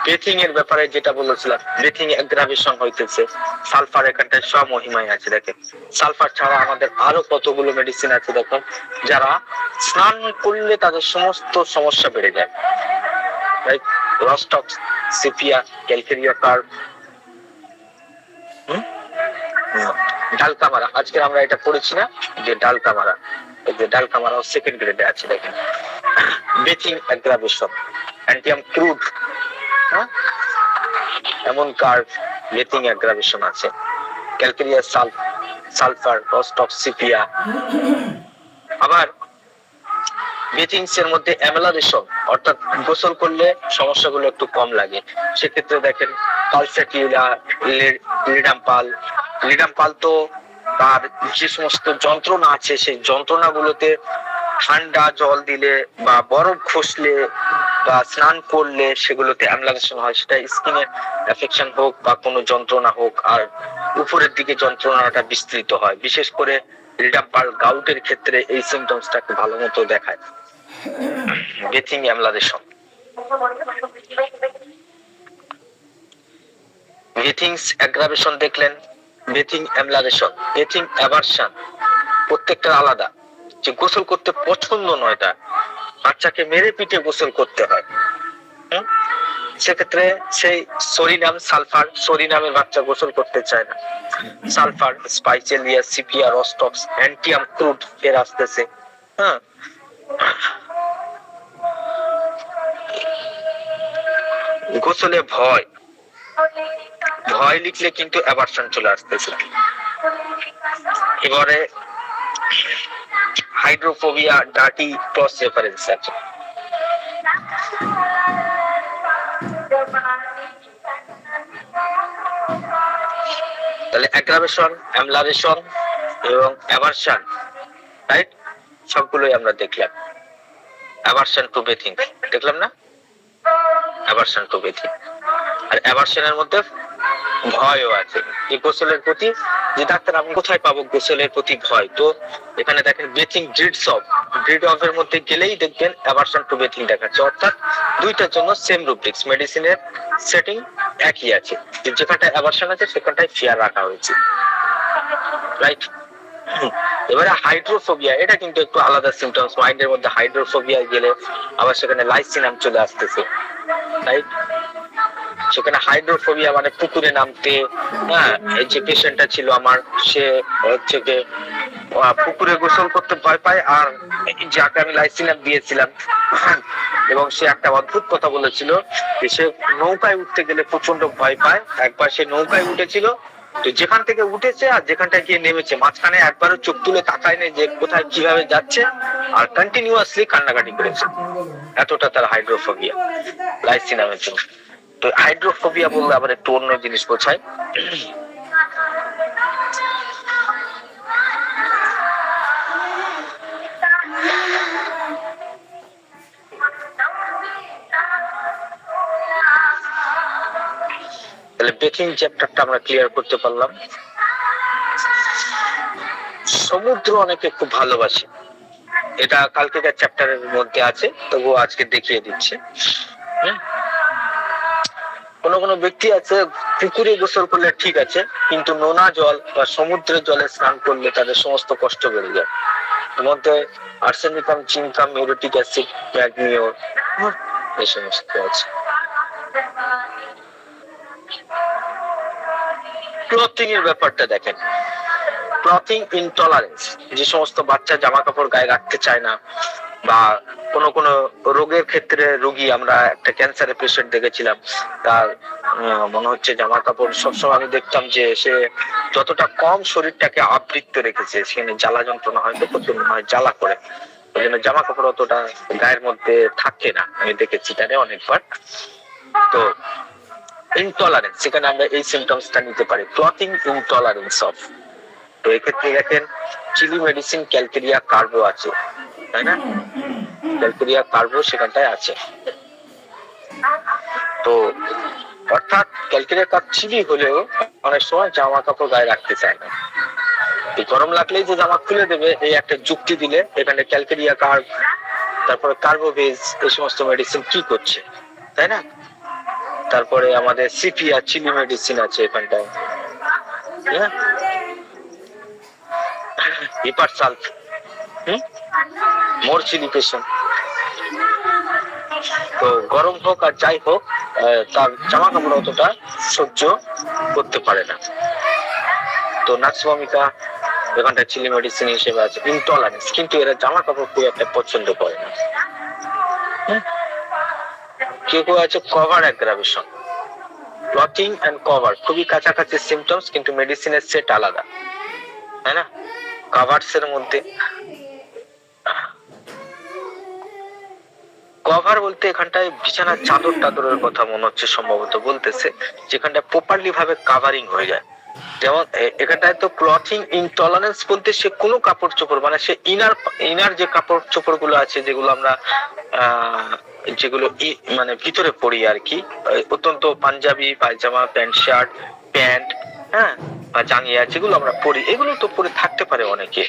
ব্রিথিং এর ব্যাপারে যেটা বলেছিলাম, ব্রিথিং অ্যাগ্রাভেশন হইতেছে, সালফার এখানটায় স্বমহিমায় আছে। দেখেন সালফার ছাড়া আমাদের আরো কতগুলো মেডিসিন আছে দেখুন, যারা স্নান করলে তাদের সমস্ত সমস্যা বেড়ে যায়, রাইট। রস্টক্স, সিপিয়া, ক্যালকেরিয়া কার্ব, ডালকামারা, আজকে আমরা এটা পড়েছি না যে ডালকামারা, এই যে ডালকামারা সেকেন্ড গ্রেডে আছে। দেখেন ব্রিথিং অ্যাগ্রাভেশন, অ্যান্টিয়াম ক্রুড, এমন কার্ভ ব্রিথিং অ্যাগ্রাভেশন আছে। ক্যালকেরিয়া সালফার, রস্টক্স, সিপিয়া। আবার ব্রিথিংস এর মধ্যে অ্যামেলারেশন, অর্থাৎ গোসল করলে সমস্যাগুলো একটু কম লাগে, সেক্ষেত্রে দেখেন পালসেটিলা, লিডাম্পাল তো তার যে সমস্ত যন্ত্রণা আছে সেই যন্ত্রণাগুলোতে ঠান্ডা জল দিলে বা বরফ ঘষলে বা স্নান করলে সেগুলোতে অ্যামেলারেশন হয়, সেটা স্কিনের অ্যাফেকশন হোক বা কোনো যন্ত্রণা হোক, আর উপরের দিকে যন্ত্রণাটা বিস্তৃত হয়। বিশেষ করে লিডাম্পাল গাউটের ক্ষেত্রে এই সিমটমসটাকে ভালো মতো দেখায়, ব্রিথিং অ্যামেলারেশন। ব্রিথিংস অ্যাগ্রাভেশন দেখলেন, ব্রিথিং অ্যামেলারেশন, ব্রিথিং অ্যাভারশন, প্রত্যেকটা আলাদা। যে গোসল করতে পছন্দ নয়, তার বাচ্চাকে মেরে পিটে গোসল করতে হয়, সেক্ষেত্রে সেই সরিনাম, সালফার, সরিনামের বাচ্চা গোসল করতে চায় না। সালফার, স্পাইচেলিয়া, সিপিয়া, রস্টক্স, অ্যান্টিয়াম ক্রুড এর আসতেছে। গোসলে ভয় লিখলে কিন্তু অ্যাভারশন চলে আসতেছে। এবারে হাইড্রোফোবিয়া, ডার্টি ক্রস রেফারেন্স আছে। তাহলে অ্যাগ্রাভেশন, অ্যামেলারেশন, এবং অ্যাভারশন, রাইট? সবগুলোই আমরা দেখলাম। অ্যাভারশন টু বেথিং দেখলাম না? Aversion to বেথিং। আর অ্যাভারশনের মধ্যে ভয়ও আছে এই গোসলের প্রতি, যে ডাক্তার আমি কোথায় পাবো গোসলের প্রতি ভয়? তো এখানে দেখেন বেথিং গ্রিড অফ এর মধ্যে গেলেই দেখবেন অ্যাভারশন টু বেথিং দেখাচ্ছে, অর্থাৎ দুইটার জন্য সেম রুব্রিক্স, মেডিসিনের সেটিং একই আছে, যেখানটায় অ্যাভারশন আছে সেখানটায় ফিয়ার রাখা হয়েছে, রাইট? এবারে হাইড্রোফোবিয়া, এটা কিন্তু একটু আলাদা সিমটমস। মাইন্ডের মধ্যে হাইড্রোফোবিয়া গেলে আবার সেখানে লাইসিনাম চলে আসতেছে, রাইট? সেখানে হাইড্রোফোবিয়া মানে পুকুরে নামতে, হ্যাঁ, এই যে পেশেন্টটা ছিল আমার, সে হচ্ছে যে পুকুরে গোসল করতে ভয় পায়, আর যাকে আমি লাইসিনাম দিয়েছিলাম এবং সে একটা অদ্ভুত কথা বলেছিল যে সে নৌকায় উঠতে গেলে প্রচন্ড ভয় পায়। একবার সে নৌকায় উঠেছিল, তো যেখান থেকে উঠেছে আর যেখানটা গিয়ে নেমেছে মাঝখানে একবারও চোখ তুলে তাকায় নেই যে কোথায় কিভাবে যাচ্ছে, আর কন্টিনিউয়াসলি কান্নাকাটি করেছে, এতটা তার হাইড্রোফোবিয়া লাইসিনামের জন্য। তো হাইড্রোফোবিয়া বললে আবার একটু অন্য জিনিস বোঝায়। তাহলে বেথিং চ্যাপ্টারটা আমরা ক্লিয়ার করতে পারলাম। সমুদ্র অনেকে খুব ভালোবাসে, এটা কালকেকার চ্যাপ্টারের মধ্যে আছে, তবুও আজকে দেখিয়ে দিচ্ছে। কোন কোন ব্যক্তি আছে পুকুরে গোসল করলে ঠিক আছে, কিন্তু নোনা জল বা সমুদ্রের জলে স্নান করলে তাদের সমস্ত কষ্ট বেড়ে যায়। এর মধ্যে আর্সেনিকাম, জিঙ্কাম, মিউরেটিক অ্যাসিড, ম্যাগনিওর, এই সমস্ত আছে। ক্লথিং এর ব্যাপারটা দেখেন, ক্লথিং ইনটলারেন্স, যে সমস্ত বাচ্চা জামা কাপড় গায়ে রাখতে চায় না, বা কোন কোন রোগের ক্ষেত্রে রোগী, আমরা একটা ক্যান্সারের পেশেন্ট দেখেছিলাম, তার মনে হচ্ছে জামা কাপড় সবসময় আমি দেখতাম যে সে যতটা কম শরীরটাকে আবৃত্ত রেখেছে, সেখানে জ্বালা যন্ত্রণা হয়তো প্রচন্ড হয়, জ্বালা করে, ওই জন্য জামা কাপড় অতটা গায়ের মধ্যে থাকে না, আমি দেখেছি তারে অনেকবার। তো ইনটলারেন্স, সেখানে আমরা এই সিমটমসটা নিতে পারি, ক্লথিং ইনটলারেন্স অফ। তো এক্ষেত্রে দেখেন চিলি মেডিসিন ক্যালকেরিয়া কার্বো আছে, তাই না? ক্যালকেরিয়া কার্বো সেখানটায় আছে। তো অর্থাৎ ক্যালকেরিয়া কার্ব চিলি হলেও অনেক সময় জামা কাপড় গায়ে রাখতে চায় না, গরম লাগলেই যে জামা খুলে দেবে, এই একটা যুক্তি দিলে এখানে ক্যালকেরিয়া কার্ব, তারপরে কার্বোভেজ, এই সমস্ত মেডিসিন কি করছে, তাই না? তারপরে আমাদের সিপিয়া চিলি মেডিসিন আছে এখানটায়, হিপার সালফ, মোর চিলি পেশেন্ট। তো গরম হোক আর যাই হোক, তার জামা কাপড় অতটা সহ্য করতে পারে না। তো নাক্সভমিকা এখানটা চিলি মেডিসিন হিসেবে আছে, ইনটলারেন্স, কিন্তু এরা জামা কাপড় খুব একটা পছন্দ করে না। কেউ কেউ আছে cover aggravation, clothing and cover খুবই কাছাকাছি সিমটমস, কিন্তু মেডিসিনের সেট আলাদা, তাই না? কভারস এর মধ্যে কভার বলতে এখানটায় বিছানার চাদর টাদরের কথা মনে হচ্ছে সম্ভবত বলতেছে, যেখানটা প্রপারলি ভাবে কাভারিং হয়ে যায়। যেমন এখানটায় তো ক্লথিং ইনটলারেন্স বলতে সে কোনো কাপড় চোপড়, মানে সে ইনার যে কাপড় চোপড় গুলো আছে, যেগুলো আমরা যেগুলো মানে ভিতরে পরি আর কি, অত্যন্ত পাঞ্জাবি, পায়জামা, প্যান্ট শার্ট, প্যান্ট, হ্যাঁ, বা জাঙ্গিয়া, যেগুলো আমরা পরি, এগুলো তো পরে থাকতে পারে অনেকে,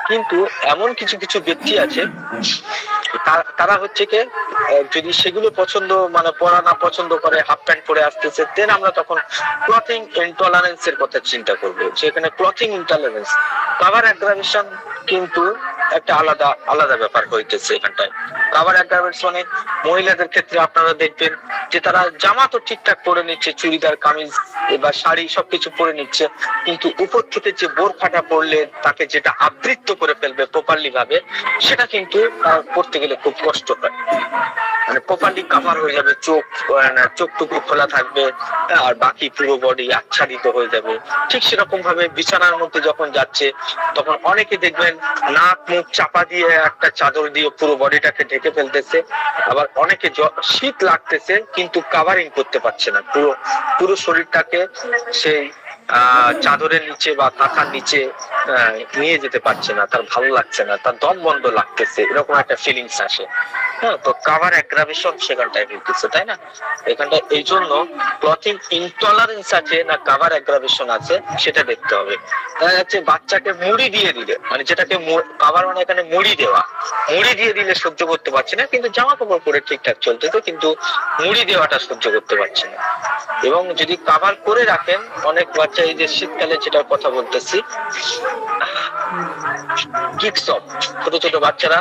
কিন্তু এমন কিছু কিছু ব্যক্তি আছে তারা হচ্ছে কি, যদি সেগুলো পছন্দ, মানে পরা না পছন্দ করে, হাফ প্যান্ট পরে আসতেছে, দেন আমরা তখন ক্লথিং ইনটলারেন্স এর কথা চিন্তা করবো। সেখানে ক্লথিং ইনটলারেন্স, কভার অ্যাগ্রাভেশন কিন্তু একটা আলাদা ব্যাপার হইতেছে এখানটায়। কভার অ্যাগ্রাভেশন মানে মহিলাদের ক্ষেত্রে আপনারা দেখবেন যে তারা জামা তো ঠিকঠাক পরে নিচ্ছে, চুড়িদার, কামিজ বা শাড়ি সবকিছু পরে নিচ্ছে, কিন্তু উপর থেকে যে বোরখাটা পরলে তাকে যেটা আবৃত্ত করে ফেলবে প্রপারলি ভাবে, সেটা কিন্তু পড়তে গেলে খুব কষ্ট হয়। মানে প্রপারলি কভার হয়ে যাবে, চোখটুকু খোলা থাকবে, আর বাকি পুরো বডি আচ্ছাদিত হয়ে যাবে। ঠিক সেরকম ভাবে বিছানার মধ্যে যখন যাচ্ছে, তখন অনেকে দেখবেন নাক মুখ চাপা দিয়ে একটা চাদর দিয়ে পুরো বডিটাকে ঢেকে ফেলতেছে, আবার অনেকে শীত লাগতেছে কিন্তু কাভারিং করতে পারছে না, পুরো শরীরটাকে সেই চাদরের নিচে বা কাঁথার নিচে নিয়ে যেতে পারছে না, তার ভালো লাগছে না, তার দম বন্ধ লাগতেছে, এরকম একটা ফিলিংস আসে। হ্যাঁ, তো কাভার অ্যাগ্রাভেশন সেখানটায় হইতেছে, তাই না? এখানটা এই জন্য ক্লথিং ইনটলারেন্স আছে না কাভার অ্যাগ্রাভেশন আছে সেটা দেখতে হবে। দেখা যাচ্ছে বাচ্চাকে মুড়ি দিয়ে দিলে, মানে যেটাকে কাভার মানে এখানে মুড়ি দেওয়া, মুড়ি দিয়ে দিলে সহ্য করতে পারছে না, কিন্তু জামা কাপড় পরে ঠিকঠাক চলতেছে, কিন্তু মুড়ি দেওয়াটা সহ্য করতে পারছে না। এবং যদি কাভার করে রাখেন, অনেক বাচ্চা এই যে শীতকালে যেটার কথা বলতেছি, কিডসপ ছোট ছোট বাচ্চারা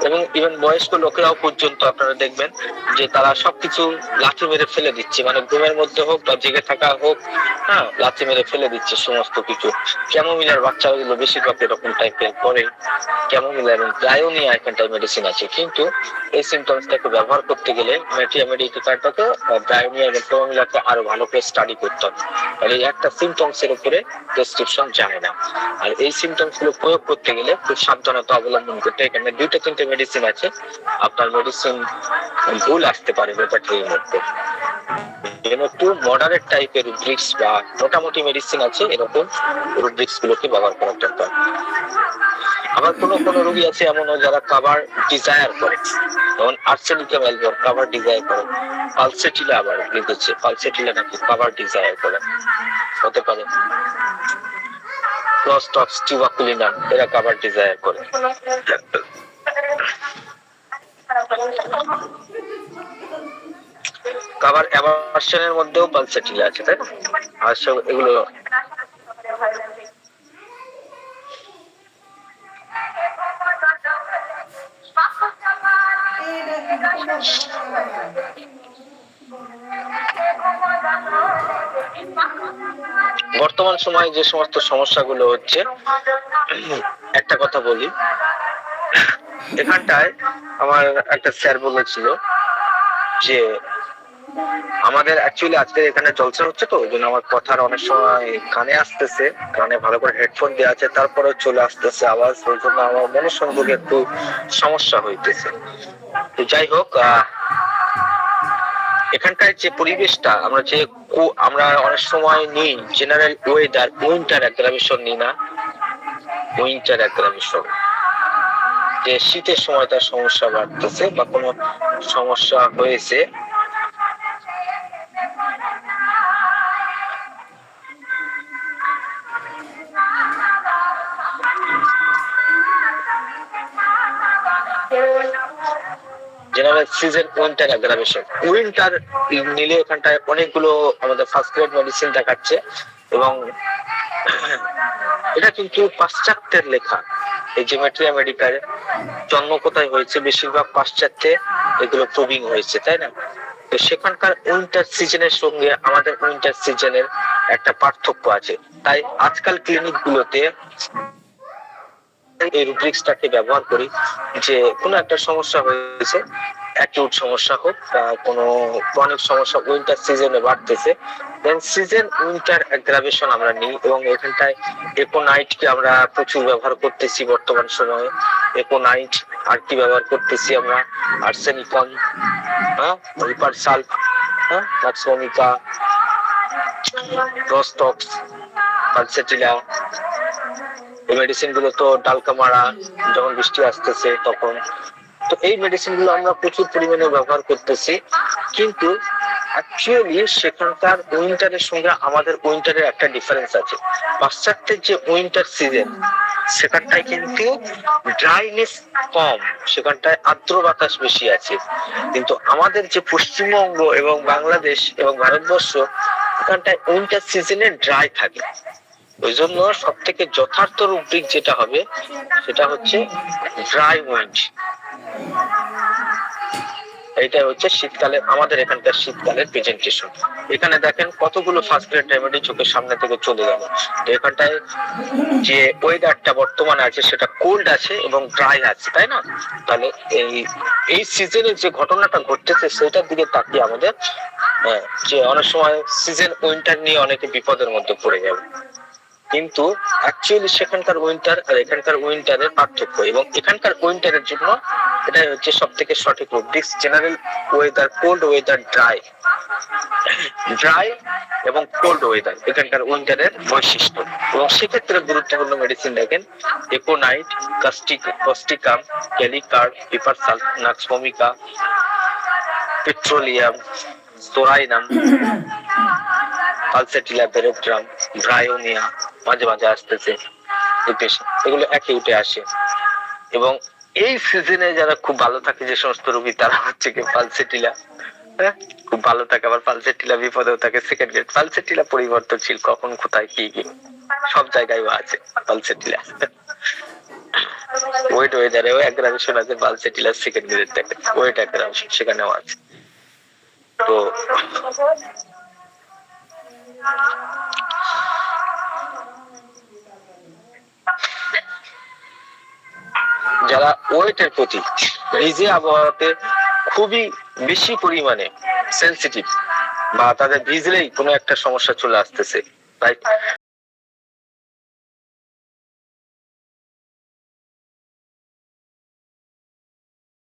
এবং ইভেন বয়স্ক লোকেরাও পর্যন্ত আপনারা দেখবেন যে তারা সবকিছু লাথি মেরে ফেলে দিচ্ছে, মানে ঘুমের মধ্যে হোক বা জেগে থাকা হোক, হ্যাঁ, লাথি মেরে ফেলে দিচ্ছে সমস্ত কিছু। ক্যামোমিলার বাচ্চাগুলো বেশিরভাগ এরকম টাইপের করে। ক্যামোমিলা এবং ব্রায়োনিয়া এখানটায় মেডিসিন আছে, কিন্তু এই সিমটমসটাকে ব্যবহার করতে গেলে মেডিকেটারটাকে ব্রায়োনিয়া এবং ক্যামোমিলাকে আরো ভালো করে স্টাডি করতে হবে। আর এই একটা সিমটমস এর উপরে প্রেসক্রিপশন যায় না। আর এই সিমটমস গুলো প্রয়োগ করতে গেলে খুব সাবধানতা অবলম্বন করতে। এখানে 2-3টে মেডিসিন আছে, আপনার মেডিসিন ভুল আসতে পারে ব্যাপারটার মধ্যে। একটু মডারেট টাইপের রুব্রিক্স বা মোটামুটি মেডিসিন আছে, এরকম রুব্রিক্স গুলোকে ব্যবহার করার দরকার। আবার কোনো রোগী আছে এমনও যারা কাভার ডিজায়ার করে, যেমন আর্সেনিকাম অ্যালবর কাভার ডিজায়ার করে, পালসেটিলা আবার লিখেছে, পালসেটিলা নাকি কাভার ডিজায়ার করে, হতে পারে ক্লস্টক্স টিউবাকুলিনাম এরা কাভার ডিজায়ার করে। কাভার অ্যাভারশনের মধ্যেও পালসেটিলা আছে, তাই না? আর সব এগুলো বর্তমান সময়ে যে সমস্ত সমস্যাগুলো হচ্ছে, একটা কথা বলি, এখানটায় আমার একটা স্যার বলেছিল যে আমাদের অ্যাকচুয়ালি আজকে এখানে জলসা হচ্ছে, তো ওই জন্য আমার কথার অনেক সময় কানে আসতেছে, কানে ভালো করে হেডফোন দেওয়া আছে, তারপরে চলে আসতেছে আওয়াজ, ওই জন্য আমার মনোসংযোগে একটু সমস্যা হইতেছে। তো যাই হোক, এখানকার যে পরিবেশটা আমরা অনেক সময় নিই জেনারেল ওয়েদার, উইন্টার অ্যাগ্রাভেশন নিই না, উইন্টার অ্যাগ্রাভেশন যে শীতের সময় তার সমস্যা বাড়তেছে বা কোনো সমস্যা হয়েছে, general season winter aggravation. Winter নিলে এখানটায় অনেকগুলো আমাদের ফার্স্ট গ্রেড মেডিসিন দেখাচ্ছে, এবং এটা কিন্তু পাশ্চাত্যের লেখা। এই যে মেট্রিয়া মেডিকার জন্ম কোথায় হয়েছে, বেশিরভাগ পাশ্চাত্যে এগুলো প্রুভিং হয়েছে, তাই না? তো সেখানকার উইন্টার সিজনের সঙ্গে আমাদের উইন্টার সিজনের একটা পার্থক্য আছে। তাই আজকাল ক্লিনিক গুলোতে এই রুব্রিক্সটাকে ব্যবহার করি, যে কোনো একটা সমস্যা হয়েছে, অ্যাকিউট সমস্যা হোক বা কোনো ক্রনিক সমস্যা উইন্টার সিজনে বাড়তেছে, দেন সিজন উইন্টার অ্যাগ্রাভেশন আমরা নিই। এবং এখানটায় এপোনাইটকে আমরা প্রচুর ব্যবহার করতেছি বর্তমান সময়ে। এপোনাইট আর কি ব্যবহার করতেছি আমরা, আর্সেনিকাম, রিপারসাল্ফ, ম্যাক্সোমিকা, রোস্টক্স, পালসেটিলা। এই মেডিসিন গুলো তো ডালকা মারা, যখন বৃষ্টি আসতেছে তখন, তো এই মেডিসিন গুলো আমরা প্রচুর পরিমাণে ব্যবহার করতেছি। কিন্তু অ্যাকচুয়ালি সেখানকার উইন্টারের সঙ্গে আমাদের উইন্টারের একটা ডিফারেন্স আছে। পাশ্চাত্যের যে উইন্টার সিজন, সেখানটায় কিন্তু ড্রাইনেস কম, সেখানটায় আর্দ্র বাতাস বেশি আছে। কিন্তু আমাদের যে পশ্চিমবঙ্গ এবং বাংলাদেশ এবং ভারতবর্ষ, এখানটায় উইন্টার সিজনে ড্রাই থাকে। ওই জন্য সব থেকে যথার্থ রুব্রিক যেটা হবে সেটা হচ্ছে ড্রাই উইন্ড। এইটা হচ্ছে শীতকালে আমাদের এখানকার শীতকালের প্রেজেন্টেশন। এখানে দেখেন কতগুলো ফার্স্ট গ্রেড রেমেডি চোখের সামনে থেকে চলে গেল। তো এখানটায় যে ওয়েদারটা বর্তমানে আছে সেটা কোল্ড আছে এবং ড্রাই আছে, তাই না? তাহলে এই সিজনে যে ঘটনাটা ঘটতেছে সেটার দিকে তাকিয়ে আমাদের যে অনেক সময় সিজন উইন্টার নিয়ে অনেকে বিপদের মধ্যে পড়ে যাবে। কিন্তু অ্যাকচুয়ালি সেখানকার উইন্টার আর এখানকার উইন্টারের পার্থক্য, এবং এখানকার উইন্টারের জন্য এটাই হচ্ছে সব থেকে সঠিক রূপ। This general weather, cold weather, dry, dry এবং কোল্ড ওয়েদার এখানকার উইন্টারের বৈশিষ্ট্য। এবং সেক্ষেত্রে গুরুত্বপূর্ণ মেডিসিন দেখেন এপোনাইট, কস্টিকাম, ক্যালিকার্ড, পিপারসাল, নাক্সভমিকা, পেট্রোলিয়াম, সোরাইনাম, পালসেটিলা, বেরেট্রাম, ব্রায়োনিয়া মাঝে মাঝে আসতেছে এই পেশে, এগুলো অ্যাকিউটে আসে। এবং এই সিজনে যারা খুব ভালো থাকে যে সমস্ত রোগী তারা হচ্ছে কি পালসেটিলা, হ্যাঁ খুব ভালো থাকে, আবার পালসেটিলা বিপদেও থাকে। সেকেন্ড গ্রেড পালসেটিলা পরিবর্তনশীল, কখন কোথায় কি কি সব জায়গায় আছে পালসেটিলা। ওয়েট ওয়েদারেও অ্যাগ্রাভেশন আছে, পালসেটিলা সেকেন্ড গ্রেড থাকে, ওয়েট অ্যাগ্রাভেশন সেখানেও আছে। তো যারা ওয়েটের প্রতি নিজে আবহাওয়াতে খুবই বেশি পরিমাণে সেন্সিটিভ বা তাদের ভিজলেই কোনো একটা সমস্যা চলে আসতেছে, রাইট,